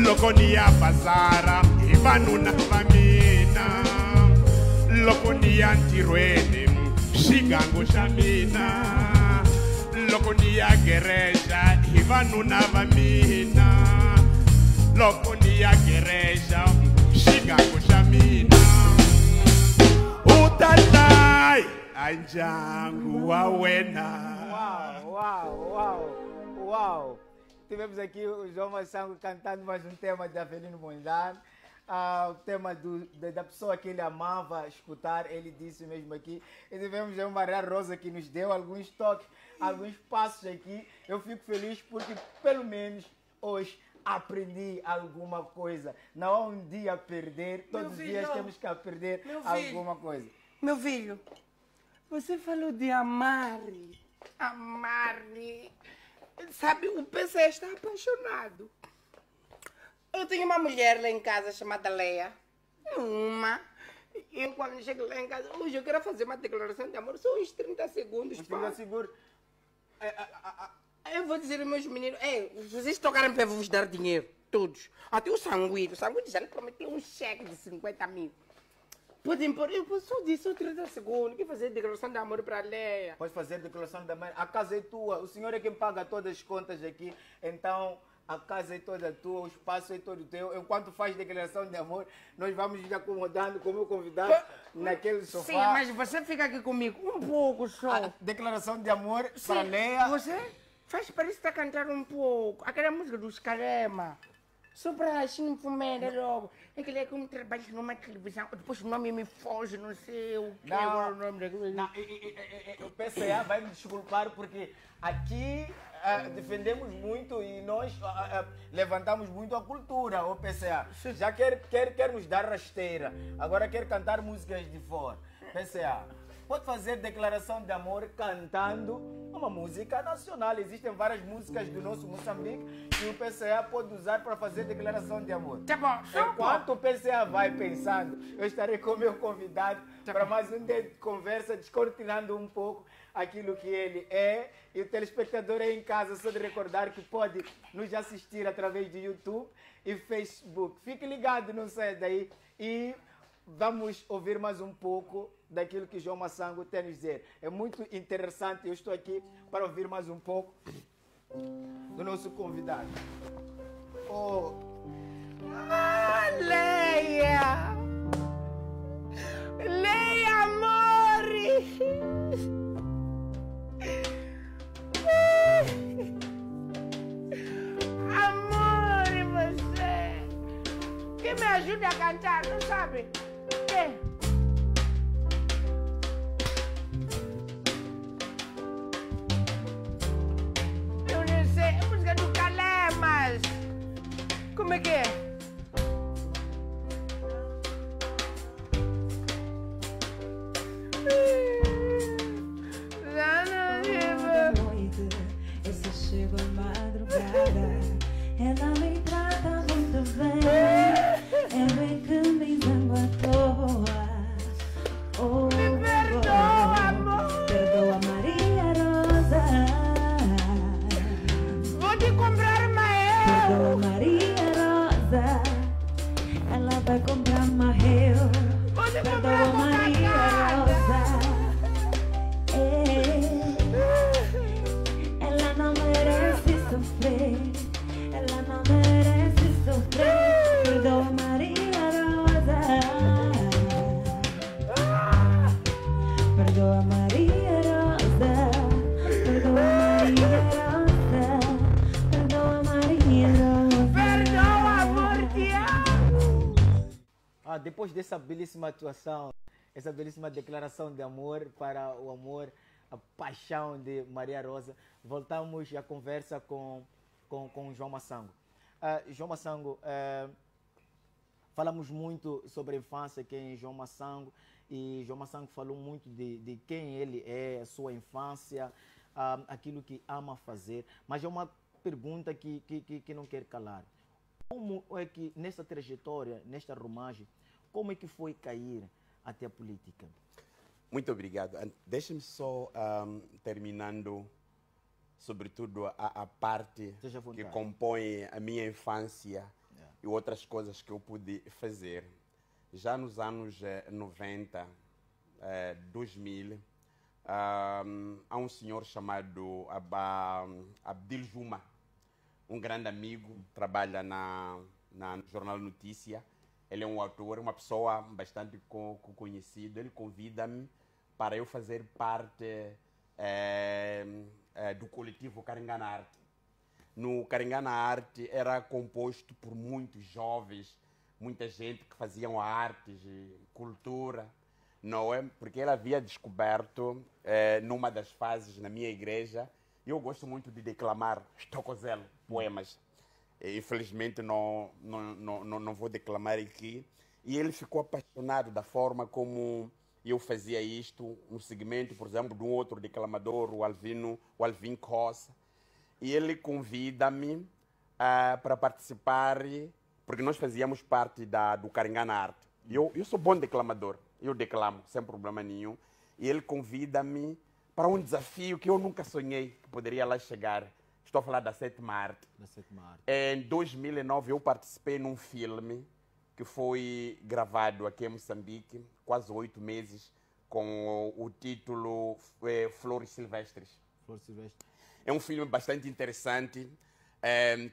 Loko niya pasara iba nuna wamina. Loko niya ntirwele shigangu shamina. Loko niya gereja iba nuna wamina. Loko niya gereja shigangu shamina. Utalai anjangu wawena. Uau! Tivemos aqui o João Massango cantando mais um tema de Avelino Mondlane. o tema da pessoa que ele amava escutar, ele disse mesmo aqui. E tivemos a Maria Rosa que nos deu alguns toques, alguns passos aqui. Eu fico feliz porque, pelo menos, hoje aprendi alguma coisa. Não há um dia a perder, todos os dias temos que aprender alguma coisa. Meu filho, você falou de amar. Amar. Sabe, o PC está apaixonado. Eu tenho uma mulher lá em casa chamada Leia. Eu quando chego lá em casa, hoje eu quero fazer uma declaração de amor, só uns 30 segundos. Eu vou dizer aos meus meninos, vocês tocarem para vos dar dinheiro, todos. Até o Sanguído já lhe prometeu um cheque de 50 mil. Podem pôr, eu só disse 30 segundos, que fazer declaração de amor para a Leia. Pode fazer declaração de amor, a casa é tua, o senhor é quem paga todas as contas aqui, então a casa é toda tua, o espaço é todo teu. Enquanto faz declaração de amor, nós vamos nos acomodando como convidado naquele sofá. Sim, mas você fica aqui comigo um pouco só. Declaração de amor para a Leia. Você faz para isso cantar um pouco, aquela música dos Carema. Só para assim fumar logo. É que ele é como trabalho numa televisão, depois o nome me foge, não sei o que é o nome daquilo. O PCA vai me desculpar porque aqui defendemos muito e nós levantamos muito a cultura, o PCA. Já quer nos dar rasteira, agora quer cantar músicas de fora. PCA, pode fazer declaração de amor cantando uma música nacional. Existem várias músicas do nosso Moçambique que o PCA pode usar para fazer declaração de amor. Tá bom. Enquanto o PCA vai pensando, eu estarei com o meu convidado para mais um dia de conversa, descortinando um pouco aquilo que ele é. E o telespectador aí em casa, só de recordar que pode nos assistir através do YouTube e Facebook. Fique ligado, não saia daí. E vamos ouvir mais um pouco daquilo que João Massango tem a nos dizer. É muito interessante, eu estou aqui para ouvir mais um pouco do nosso convidado. Leia! Leia, amore! Amore, você! Que me ajude a cantar, não sabe? Quem? Eu não sei, é música do Calemas. Como é que é? Chego à madrugada, ela me trata muito bem. Eu é que me zango à toa. Oh, Me perdoa, amor. perdoa Maria Rosa. Vou te comprar Perdoa uma Maria Rosa. Ela vai comprar marreu. Vou te comprar Perdoa uma Maria cagada. Rosa. Ela não merece sofrer. Ela não merece sofrer. Perdoa Maria Rosa. Perdoa Maria Rosa. Perdoa Maria Rosa. Perdoa Maria Rosa. Perdoa, amor, te amo. Depois dessa belíssima atuação, essa belíssima declaração de amor para o amor, a paixão de Maria Rosa, voltamos à conversa com João Massango. João Massango, falamos muito sobre a infância, quem é João Massango, e João Massango falou muito de quem ele é, a sua infância, aquilo que ama fazer, mas é uma pergunta que não quer calar. Como é que, nessa trajetória, nesta romagem, como é que foi cair até a política? Muito obrigado. Deixa-me só, terminando, sobretudo, a parte Seja à vontade. que compõe a minha infância e outras coisas que eu pude fazer. Já nos anos 90, 2000, há um senhor chamado Abdil Juma, um grande amigo, trabalha no Jornal Notícia. Ele é um autor, uma pessoa bastante conhecida. Ele convida-me para eu fazer parte do coletivo Caringana Arte. No Caringana Arte era composto por muitos jovens, muita gente que faziam artes e cultura, não é? Porque ele havia descoberto, numa das fases na minha igreja, eu gosto muito de declamar Estocozelo, poemas. Infelizmente não vou declamar aqui. E ele ficou apaixonado da forma como eu fazia isto, no segmento, por exemplo, de um outro declamador, o Alvin Costa. E ele convida-me para participar, porque nós fazíamos parte do Caringana Arte. Eu sou bom declamador, eu declamo sem problema nenhum. E ele convida-me para um desafio que eu nunca sonhei que poderia lá chegar. Estou a falar da Sétima Arte. Em 2009 eu participei num filme que foi gravado aqui em Moçambique, quase 8 meses, com o título Flores Silvestres. É um filme bastante interessante,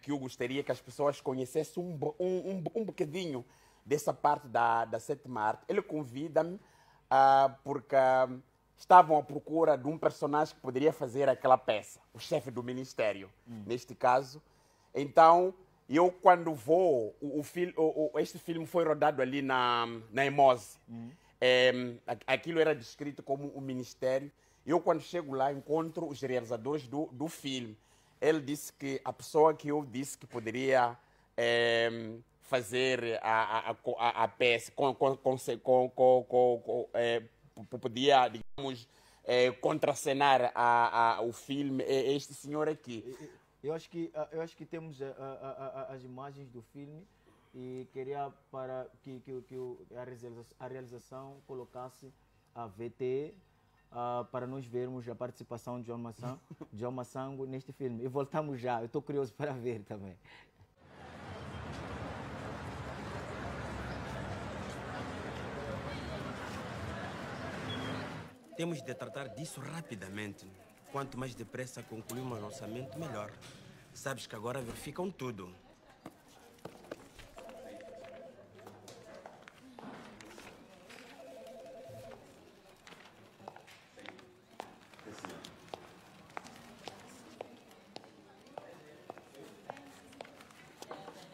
que eu gostaria que as pessoas conhecessem um bocadinho dessa parte da Sétima Arte. Ele convida-me porque estavam à procura de um personagem que poderia fazer aquela peça, o chefe do ministério, neste caso. Então, eu quando vou, este filme foi rodado ali na Emose. Aquilo era descrito como um ministério. Eu quando chego lá encontro os realizadores do filme. Ele disse que a pessoa que eu disse que poderia fazer a peça, podia, digamos, contracenar o filme, é este senhor aqui. Eu acho que temos as imagens do filme e queria para que a realização colocasse a VT para nós vermos a participação de João Massango neste filme. E voltamos já, eu estou curioso para ver também. Temos de tratar disso rapidamente. Quanto mais depressa concluirmos o orçamento, melhor. Sabes que agora verificam tudo.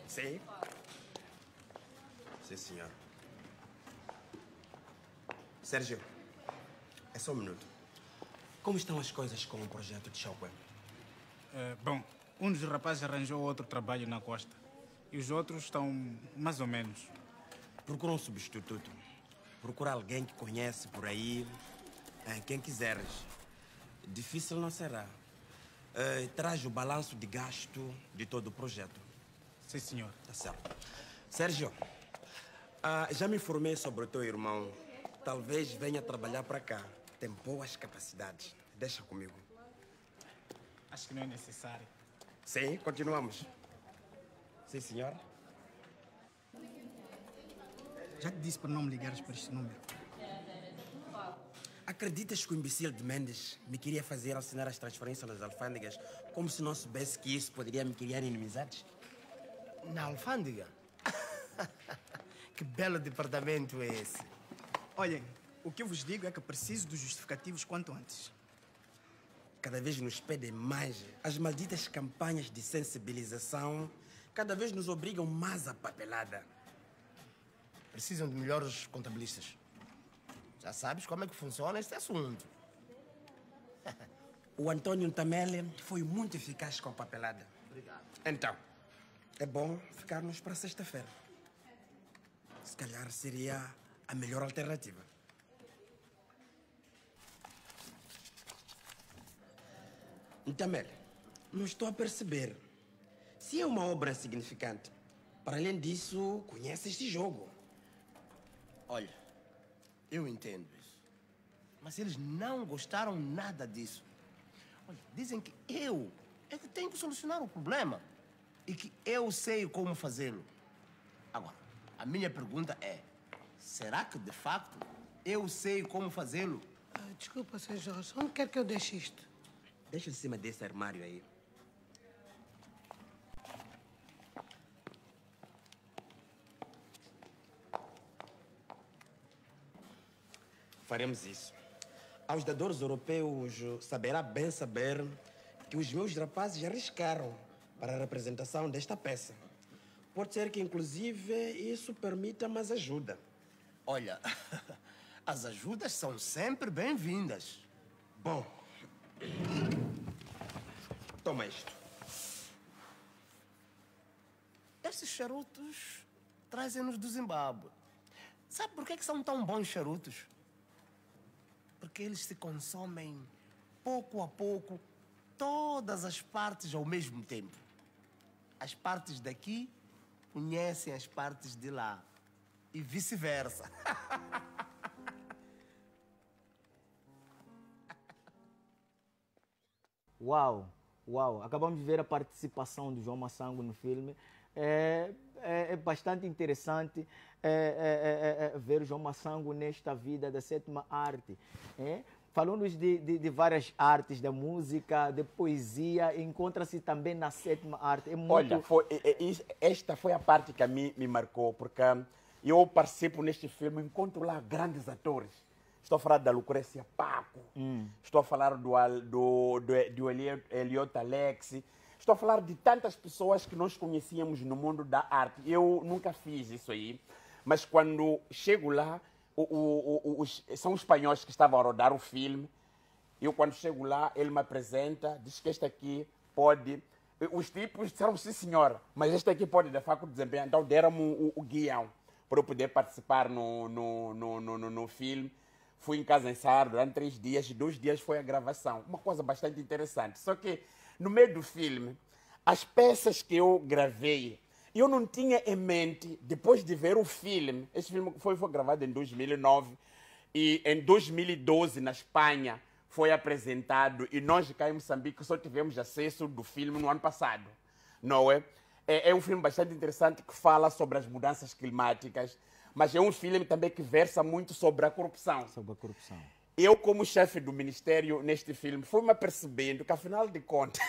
Sim? Sim, senhor. Sérgio, é só um minuto. Como estão as coisas com o projeto de Shockwave? Bom, um dos rapazes arranjou outro trabalho na costa. E os outros estão mais ou menos. Procura um substituto. Procura alguém que conhece por aí. Quem quiseres. Difícil não será. Traz o balanço de gasto de todo o projeto. Sim, senhor. Tá certo. Sérgio, já me informei sobre o teu irmão. Talvez venha trabalhar para cá. Tem boas capacidades. Deixa comigo. Acho que não é necessário. Sim, continuamos. Sim, senhor. Já te disse para não me ligares para este número. Acreditas que o imbecil de Mendes me queria fazer assinar as transferências nas alfândegas como se não soubesse que isso poderia me criar inimizades? Na alfândega? Que belo departamento é esse? Olhem, o que eu vos digo é que preciso dos justificativos quanto antes. Cada vez nos pedem mais. As malditas campanhas de sensibilização cada vez nos obrigam mais à papelada. Precisam de melhores contabilistas. Já sabes como é que funciona este assunto. O Antônio Tamele foi muito eficaz com a papelada. Obrigado. Então, é bom ficarmos para sexta-feira. Se calhar seria a melhor alternativa. Tamele, não estou a perceber. Se é uma obra insignificante, para além disso, conhece este jogo. Olha, eu entendo isso. Mas eles não gostaram nada disso. Olha, dizem que eu é que tenho que solucionar o problema. E que eu sei como fazê-lo. Agora, a minha pergunta é: será que, de facto, eu sei como fazê-lo? Desculpa, Sr. Jorge, onde quer que eu deixe isto? Deixa em cima desse armário aí. Faremos isso. Aos dadores europeus saberá bem saber que os meus rapazes arriscaram para a representação desta peça. Pode ser que, inclusive, isso permita mais ajuda. Olha, as ajudas são sempre bem-vindas. Bom, toma isto. Estes charutos trazem-nos do Zimbábue. Sabe por que são tão bons charutos? Porque eles se consomem pouco a pouco, todas as partes ao mesmo tempo. As partes daqui conhecem as partes de lá e vice-versa. Uau, uau. Acabamos de ver a participação do João Massango no filme. É bastante interessante ver o João Massango nesta vida da sétima arte. Falando-nos de várias artes, da música, de poesia, encontra-se também na sétima arte. É muito... Olha, esta foi a parte que a mim me marcou, porque eu participo neste filme, encontro lá grandes atores. Estou a falar da Lucrécia Paco, estou a falar do Eliot Alex, estou a falar de tantas pessoas que nós conhecíamos no mundo da arte. Eu nunca fiz isso aí, mas quando chego lá, são os espanhóis que estavam a rodar o filme. Eu, quando chego lá, ele me apresenta, diz que este aqui pode... Os tipos disseram, sim senhora, mas este aqui pode de facto desempenhar. Então deram-me o guião para eu poder participar no filme. Fui em casa ensaiar durante 3 dias, 2 dias foi a gravação. Uma coisa bastante interessante. Só que no meio do filme, as peças que eu gravei, eu não tinha em mente, depois de ver o filme, esse filme foi gravado em 2009, e em 2012, na Espanha, foi apresentado, e nós cá em Moçambique só tivemos acesso do filme no ano passado, não é? É um filme bastante interessante que fala sobre as mudanças climáticas, mas é um filme também que versa muito sobre a corrupção. Sobre a corrupção. Eu, como chefe do ministério neste filme, fui-me apercebendo que, afinal de contas,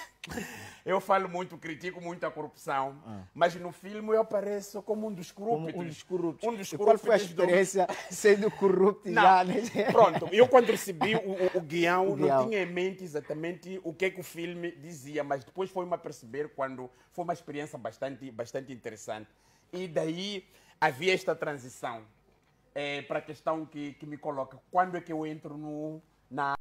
eu falo muito, critico muito a corrupção, mas no filme eu apareço como um dos corruptos. Um dos corruptos. Um dos E qual foi a experiência sendo corrupto já? Né? Pronto, eu quando recebi o guião, não tinha em mente exatamente o que o filme dizia, mas depois foi-me aperceber quando foi uma experiência bastante interessante. E daí havia esta transição. Para a questão que me coloca, quando é que eu entro na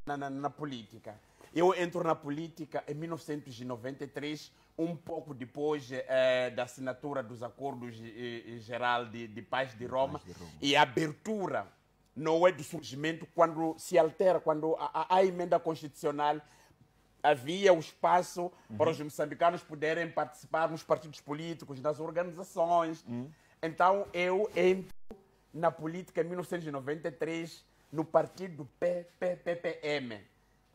política? Eu entro na política em 1993, um pouco depois da assinatura dos Acordos Geral de Paz de Roma, e a abertura, não é do surgimento, quando se altera, quando a emenda constitucional, havia o espaço para os moçambicanos poderem participar nos partidos políticos, nas organizações. Então eu entro na política em 1993, no partido PPPM.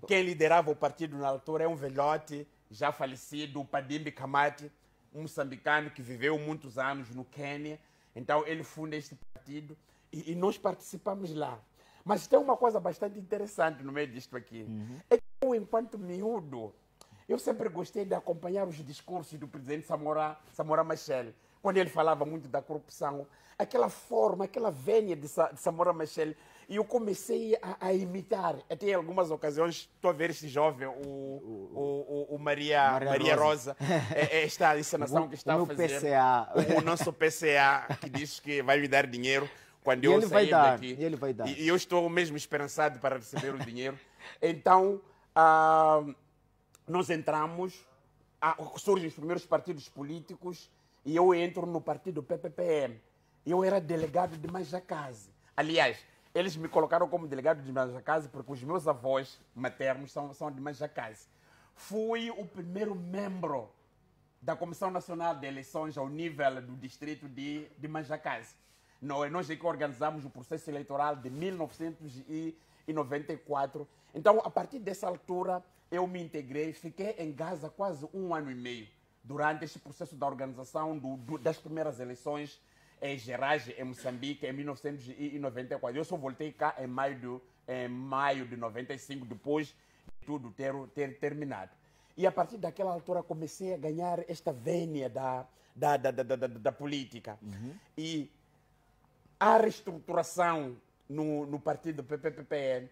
Quem liderava o partido na altura é um velhote, já falecido, o Padimbi Kamati, um moçambicano que viveu muitos anos no Quênia. Então ele funda este partido e nós participamos lá. Mas tem uma coisa bastante interessante no meio disto aqui. É que eu, enquanto miúdo, eu sempre gostei de acompanhar os discursos do presidente Samora Machel, quando ele falava muito da corrupção, aquela forma, aquela vênia de Samora Machel, e eu comecei a imitar. Até em algumas ocasiões, estou a ver este jovem, o Maria Rosa, esta encenação que está a fazer. O nosso PCA, que diz que vai me dar dinheiro quando eu sair daqui. E ele vai dar. E eu estou mesmo esperançado para receber o dinheiro. Então, nós entramos, surgem os primeiros partidos políticos, e eu entro no partido PPPM. Eu era delegado de Manjacase. Aliás, eles me colocaram como delegado de Manjacase porque os meus avós maternos são de Manjacase. Fui o primeiro membro da Comissão Nacional de Eleições ao nível do distrito de Manjacase. Nós é que organizamos o processo eleitoral de 1994. Então, a partir dessa altura, eu me integrei, fiquei em Gaza quase 1 ano e meio, durante este processo da organização das primeiras eleições gerais em Moçambique, em 1994. Eu só voltei cá em maio de 95, depois de tudo ter terminado. E a partir daquela altura comecei a ganhar esta vênia da política. E a reestruturação no partido PPPN,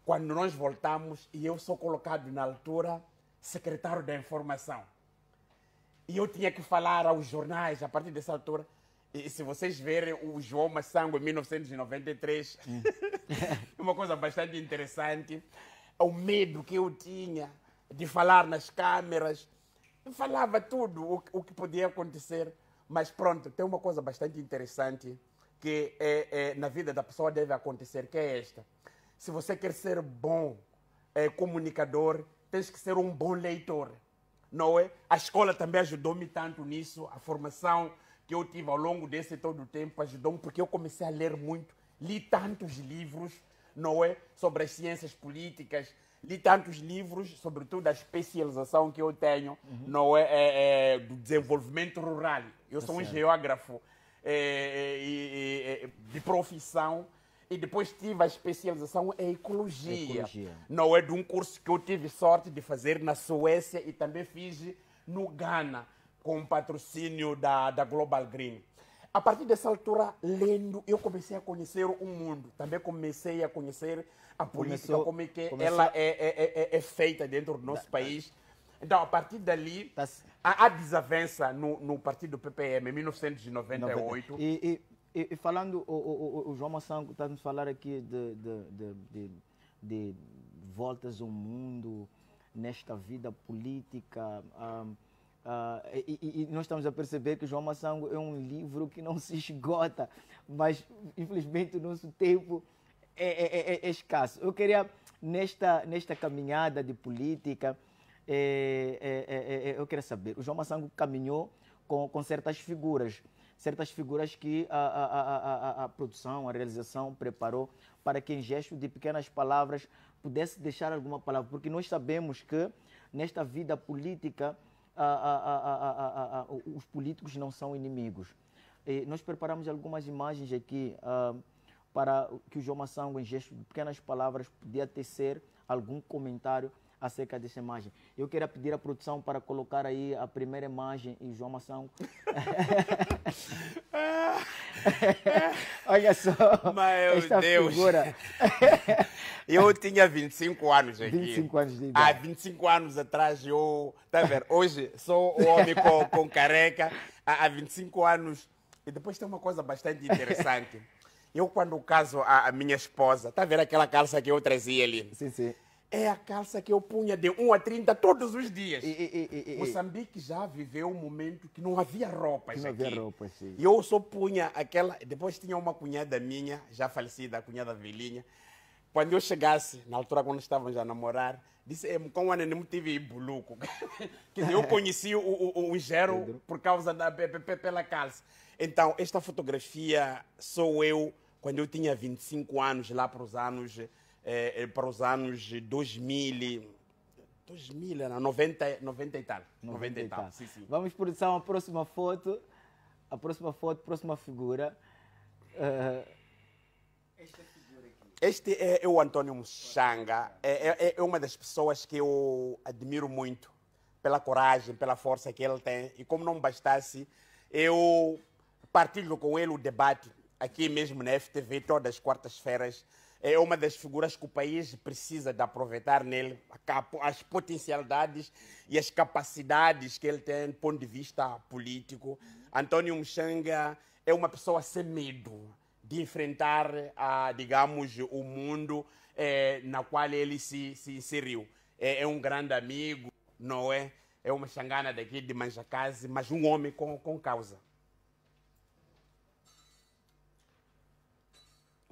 quando nós voltamos, e eu sou colocado na altura secretário da informação. E eu tinha que falar aos jornais a partir dessa altura. E se vocês verem o João Massango em 1993, é uma coisa bastante interessante. O medo que eu tinha de falar nas câmeras. Eu falava tudo o que podia acontecer. Mas pronto, tem uma coisa bastante interessante que na vida da pessoa deve acontecer, que é esta. Se você quer ser bom comunicador, tens que ser um bom leitor. Não é? A escola também ajudou-me tanto nisso, a formação que eu tive ao longo desse todo o tempo ajudou-me, porque eu comecei a ler muito, li tantos livros, não é? Sobre as ciências políticas, li tantos livros, sobretudo a especialização que eu tenho, não é? Do desenvolvimento rural. Eu sou um geógrafo de profissão, e depois tive a especialização em ecologia. Não é, de um curso que eu tive sorte de fazer na Suécia e também fiz no Ghana, com patrocínio da Global Green. A partir dessa altura, lendo, eu comecei a conhecer o mundo. Também comecei a conhecer a política, como é que ela é feita dentro do nosso país. Então, a partir dali, há desavença no partido PPM, em 1998. E falando, o João Massango está nos falar aqui de voltas ao mundo, nesta vida política. E nós estamos a perceber que o João Massango é um livro que não se esgota, mas infelizmente o nosso tempo é escasso. Eu queria, nesta caminhada de política, eu queria saber, o João Massango caminhou com certas figuras que a produção, a realização preparou para que em gesto de pequenas palavras pudesse deixar alguma palavra, porque nós sabemos que nesta vida política os políticos não são inimigos. E nós preparamos algumas imagens aqui para que o João Massango, em gesto de pequenas palavras, podia tecer algum comentário acerca dessa imagem. Eu queria pedir à produção para colocar aí a primeira imagem e o João Massango. Olha só, esta figura. Eu tinha 25 anos aqui. 25 anos de Há idade. 25 anos atrás, tá vendo? Hoje sou o homem com careca. Há 25 anos. E depois tem uma coisa bastante interessante. Eu, quando caso a minha esposa, tá vendo aquela calça que eu trazia ali? Sim, sim. É a calça que eu punha de 1 a 30 todos os dias. Moçambique já viveu um momento que não havia roupas Não aqui. havia roupas, sim. E eu só punha aquela... Depois tinha uma cunhada minha, já falecida, a cunhada velhinha. Quando eu chegasse, na altura quando estávamos a namorar, disse, com o não tive buluco. Quer dizer, eu conheci o Gero por causa pela calça. Então, esta fotografia sou eu quando eu tinha 25 anos, lá para os anos 2000, era 90 e tal. 90 e tal. Sim, sim. Vamos, produção, a próxima foto. A próxima foto, próxima figura. Este é o Antônio Mchanga. É uma das pessoas que eu admiro muito pela coragem, pela força que ele tem. E como não bastasse, eu partilho com ele o debate aqui mesmo na FTV, todas as quartas-feiras. É uma das figuras que o país precisa de aproveitar nele, as potencialidades e as capacidades que ele tem do ponto de vista político. Antônio Mchanga é uma pessoa sem medo de enfrentar, digamos, o mundo na qual ele se inseriu. É um grande amigo, não é? É uma xangana daqui de Manjacase, mas um homem com causa.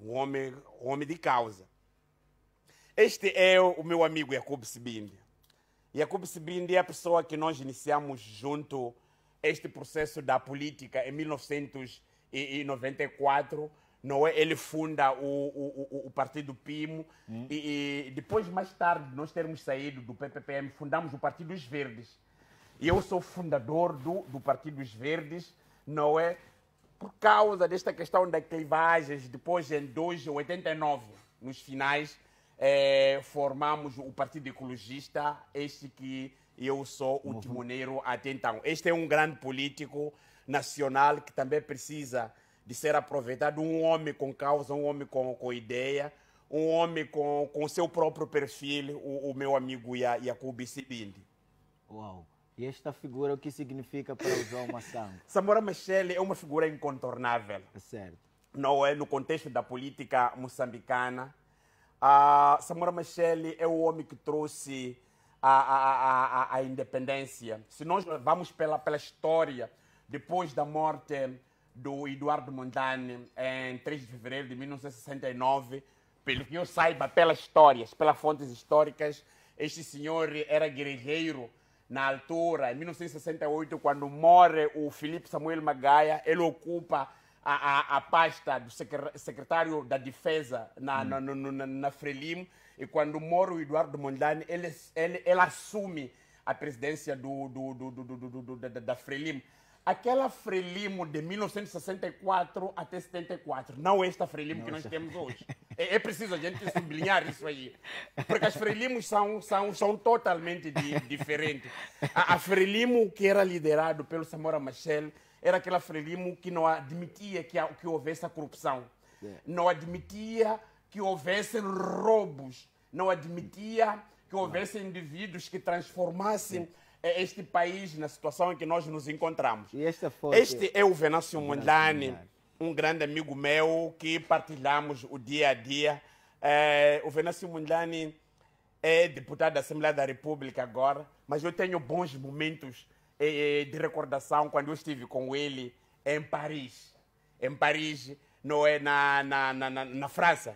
Um homem de causa. Este é o meu amigo Jacob Sibindi. Jacob Sibindi é a pessoa que nós iniciamos junto este processo da política em 1994. Não é? Ele funda o partido PIMO e depois, mais tarde, nós termos saído do PPPM, fundamos o Partido dos Verdes. E eu sou fundador do Partido dos Verdes, não é? Por causa desta questão das clivagens, depois em 1989, nos finais, formamos o Partido Ecologista, este que eu sou o timoneiro até então. Este é um grande político nacional que também precisa de ser aproveitado, um homem com causa, um homem com ideia, um homem com seu próprio perfil, o meu amigo Jacob Sibindi. Uau! E esta figura, o que significa para o João Massango? Samora Machel é uma figura incontornável. Certo. Não é no contexto da política moçambicana. Samora Machel é o homem que trouxe a independência. Se nós vamos pela história, depois da morte do Eduardo Mondlane, em 3 de fevereiro de 1969, pelo que eu saiba, pelas histórias, pelas fontes históricas, este senhor era guerreiro na altura, em 1968, quando morre o Filipe Samuel Magaia, ele ocupa a pasta do secretário da Defesa na Frelimo, e quando morre o Eduardo Mondlane, ele assume a presidência da Frelimo. Aquela Frelimo de 1964 até 74, não esta Frelimo que nós temos hoje. É preciso a gente sublinhar isso aí. Porque as Frelimos são totalmente diferentes. A Frelimo que era liderado pelo Samora Machel era aquela Frelimo que não admitia que houvesse a corrupção. Não admitia que houvesse roubos. Não admitia que houvesse indivíduos que transformassem este país na situação em que nós nos encontramos. Este é o Venâncio Mondlane, um grande amigo meu que partilhamos o dia a dia. O Venâncio Mondlane é deputado da Assembleia da República agora, mas eu tenho bons momentos de recordação quando eu estive com ele em Paris. Em Paris, não é na França.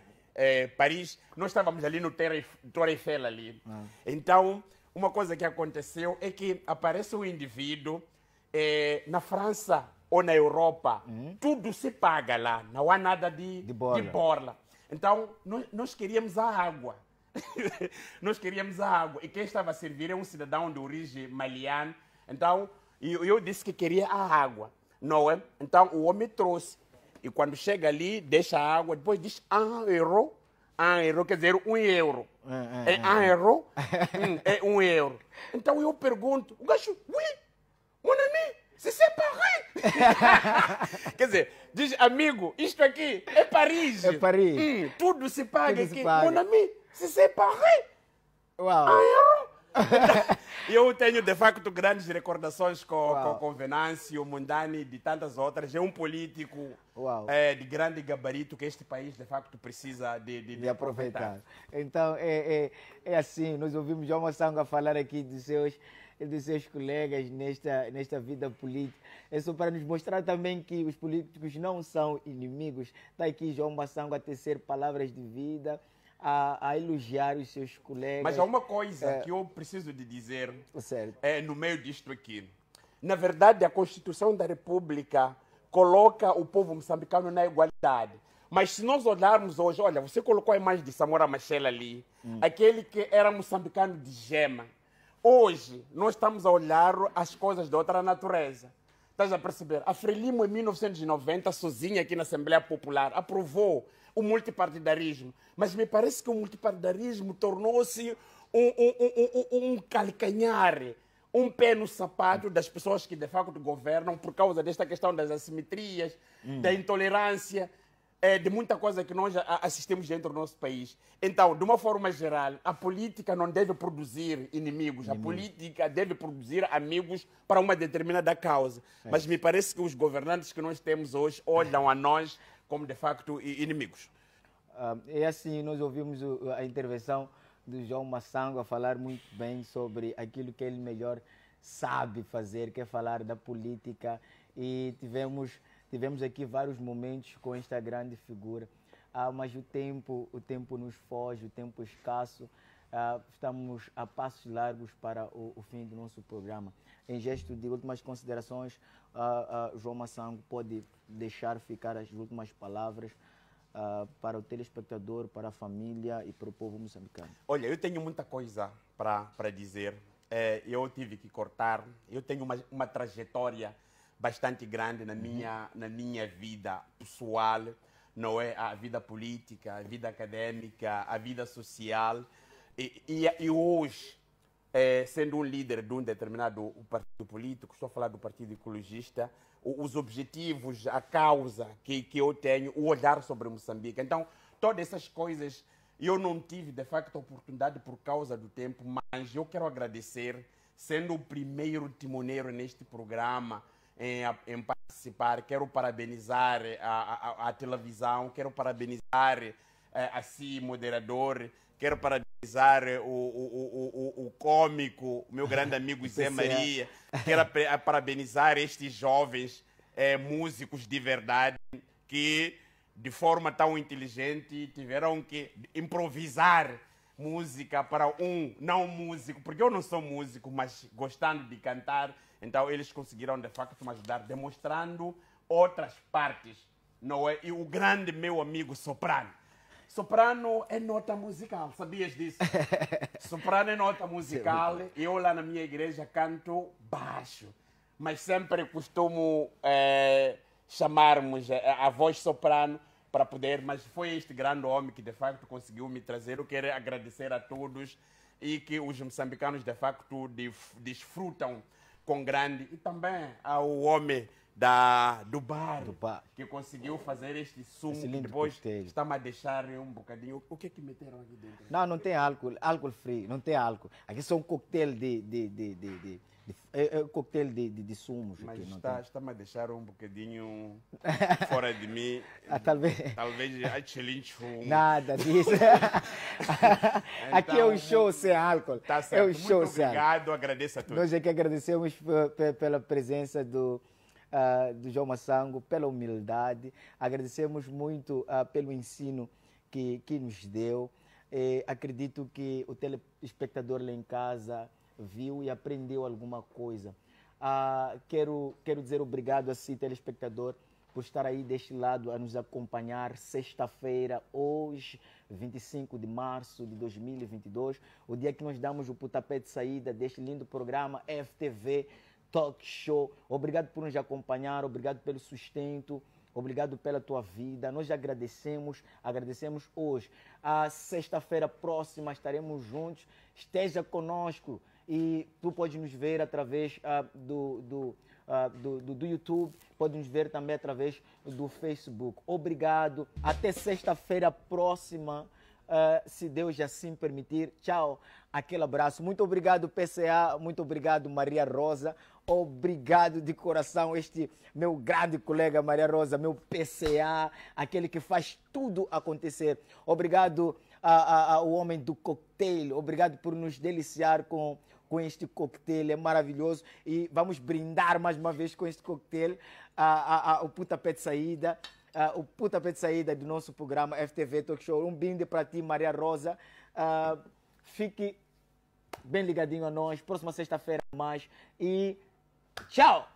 Paris, nós estávamos ali no Torre Eiffel ali. Então, uma coisa que aconteceu é que aparece um indivíduo na França ou na Europa, tudo se paga lá, não há nada de borla. Então, nós queríamos a água. Nós queríamos a água. E quem estava a servir é um cidadão de origem maliana. Então, eu disse que queria a água, não é? Então, o homem trouxe. E quando chega ali, deixa a água, depois diz 1 euro. 1 euro quer dizer 1 euro. É 1 euro? É 1 euro. Então eu pergunto, o gajo, oui, mon ami, c'est Paris. Quer dizer, diz, amigo, isto aqui é Paris. É Paris. Tudo se paga Tudo aqui. se paga. Mon ami, c'est Paris. Uau. 1 euro. Eu tenho, de facto, grandes recordações com Venâncio Mondlane e de tantas outras. É um político de grande gabarito que este país, de facto, precisa de aproveitar. Então, é assim, nós ouvimos João Massango a falar aqui dos seus colegas nesta vida política. É só para nos mostrar também que os políticos não são inimigos. Está aqui João Massango a tecer palavras de vida, a elogiar os seus colegas. Mas há uma coisa que eu preciso de dizer no meio disto aqui. Na verdade, a Constituição da República coloca o povo moçambicano na igualdade. Mas se nós olharmos hoje, olha, você colocou a imagem de Samora Machel ali, aquele que era moçambicano de gema. Hoje, nós estamos a olhar as coisas de outra natureza. Estás a perceber? A Frelimo, em 1990, sozinha aqui na Assembleia Popular, aprovou o multipartidarismo. Mas me parece que o multipartidarismo tornou-se um calcanhar, um pé no sapato das pessoas que de facto governam por causa desta questão das assimetrias, da intolerância, de muita coisa que nós assistimos dentro do nosso país. Então, de uma forma geral, a política não deve produzir inimigos, a política deve produzir amigos para uma determinada causa. Mas me parece que os governantes que nós temos hoje olham a nós como, de facto, inimigos. É assim, nós ouvimos a intervenção do João Massango a falar muito bem sobre aquilo que ele melhor sabe fazer, que é falar da política. E tivemos aqui vários momentos com esta grande figura. Mas o tempo nos foge, o tempo escasso. Estamos a passos largos para o fim do nosso programa. Em gesto de últimas considerações, João Massango pode deixar ficar as últimas palavras para o telespectador, para a família e para o povo moçambicano. Olha, eu tenho muita coisa para dizer. Eu tive que cortar. Eu tenho uma trajetória bastante grande na minha vida pessoal, não é? A vida política, a vida acadêmica, a vida social. E hoje, sendo um líder de um determinado partido político, estou a falar do Partido Ecologista, os objetivos, a causa que eu tenho, o olhar sobre Moçambique. Então, todas essas coisas eu não tive, de facto, a oportunidade por causa do tempo, mas eu quero agradecer sendo o primeiro timoneiro neste programa em participar. Quero parabenizar a televisão, quero parabenizar assim, moderador, quero parabenizar o cômico, o meu grande amigo Zé Maria, quero parabenizar estes jovens músicos de verdade que, de forma tão inteligente, tiveram que improvisar música para um não músico, porque eu não sou músico, mas gostando de cantar, então eles conseguiram de facto me ajudar, demonstrando outras partes, não é? E o grande meu amigo soprano. Soprano é nota musical, sabias disso? Soprano é nota musical, e eu lá na minha igreja canto baixo, mas sempre costumo chamarmos a voz soprano para poder, mas foi este grande homem que de facto conseguiu me trazer. Eu quero agradecer a todos e que os moçambicanos de facto desfrutam com grande, e também ao homem do bar, que conseguiu fazer este sumo, que depois está-me a deixar um bocadinho. O que é que meteram aqui dentro? Não, não tem álcool, álcool free, não tem álcool. Aqui são um coquetel coquetel de sumos. Mas aqui, está-me a deixar um bocadinho fora de mim. Talvez nada disso. Aqui é um show sem álcool. Tá certo. É um show muito obrigado, agradeço a todos. Nós é que agradecemos pela presença do João Massango, pela humildade, agradecemos muito pelo ensino que nos deu. Acredito que o telespectador lá em casa viu e aprendeu alguma coisa. Quero dizer obrigado a si, telespectador, por estar aí deste lado a nos acompanhar sexta-feira, hoje, 25 de março de 2022, o dia que nós damos o pontapé de saída deste lindo programa FTV Talk Show. Obrigado por nos acompanhar, obrigado pelo sustento, obrigado pela tua vida. Nós agradecemos hoje. A sexta-feira próxima estaremos juntos. Esteja conosco e tu pode nos ver através do YouTube, pode nos ver também através do Facebook. Obrigado. Até sexta-feira próxima. Se Deus assim permitir. Tchau, aquele abraço. Muito obrigado, PCA, muito obrigado, Maria Rosa, obrigado de coração, este meu grande colega Maria Rosa, meu PCA, aquele que faz tudo acontecer. Obrigado ao homem do coquetel, obrigado por nos deliciar com este coquetel, é maravilhoso, e vamos brindar mais uma vez com este coquetel, o pontapé de saída. O pontapé de saída do nosso programa FTV Talk Show. Um brinde para ti, Maria Rosa. Fique bem ligadinho a nós. Próxima sexta-feira mais. E tchau!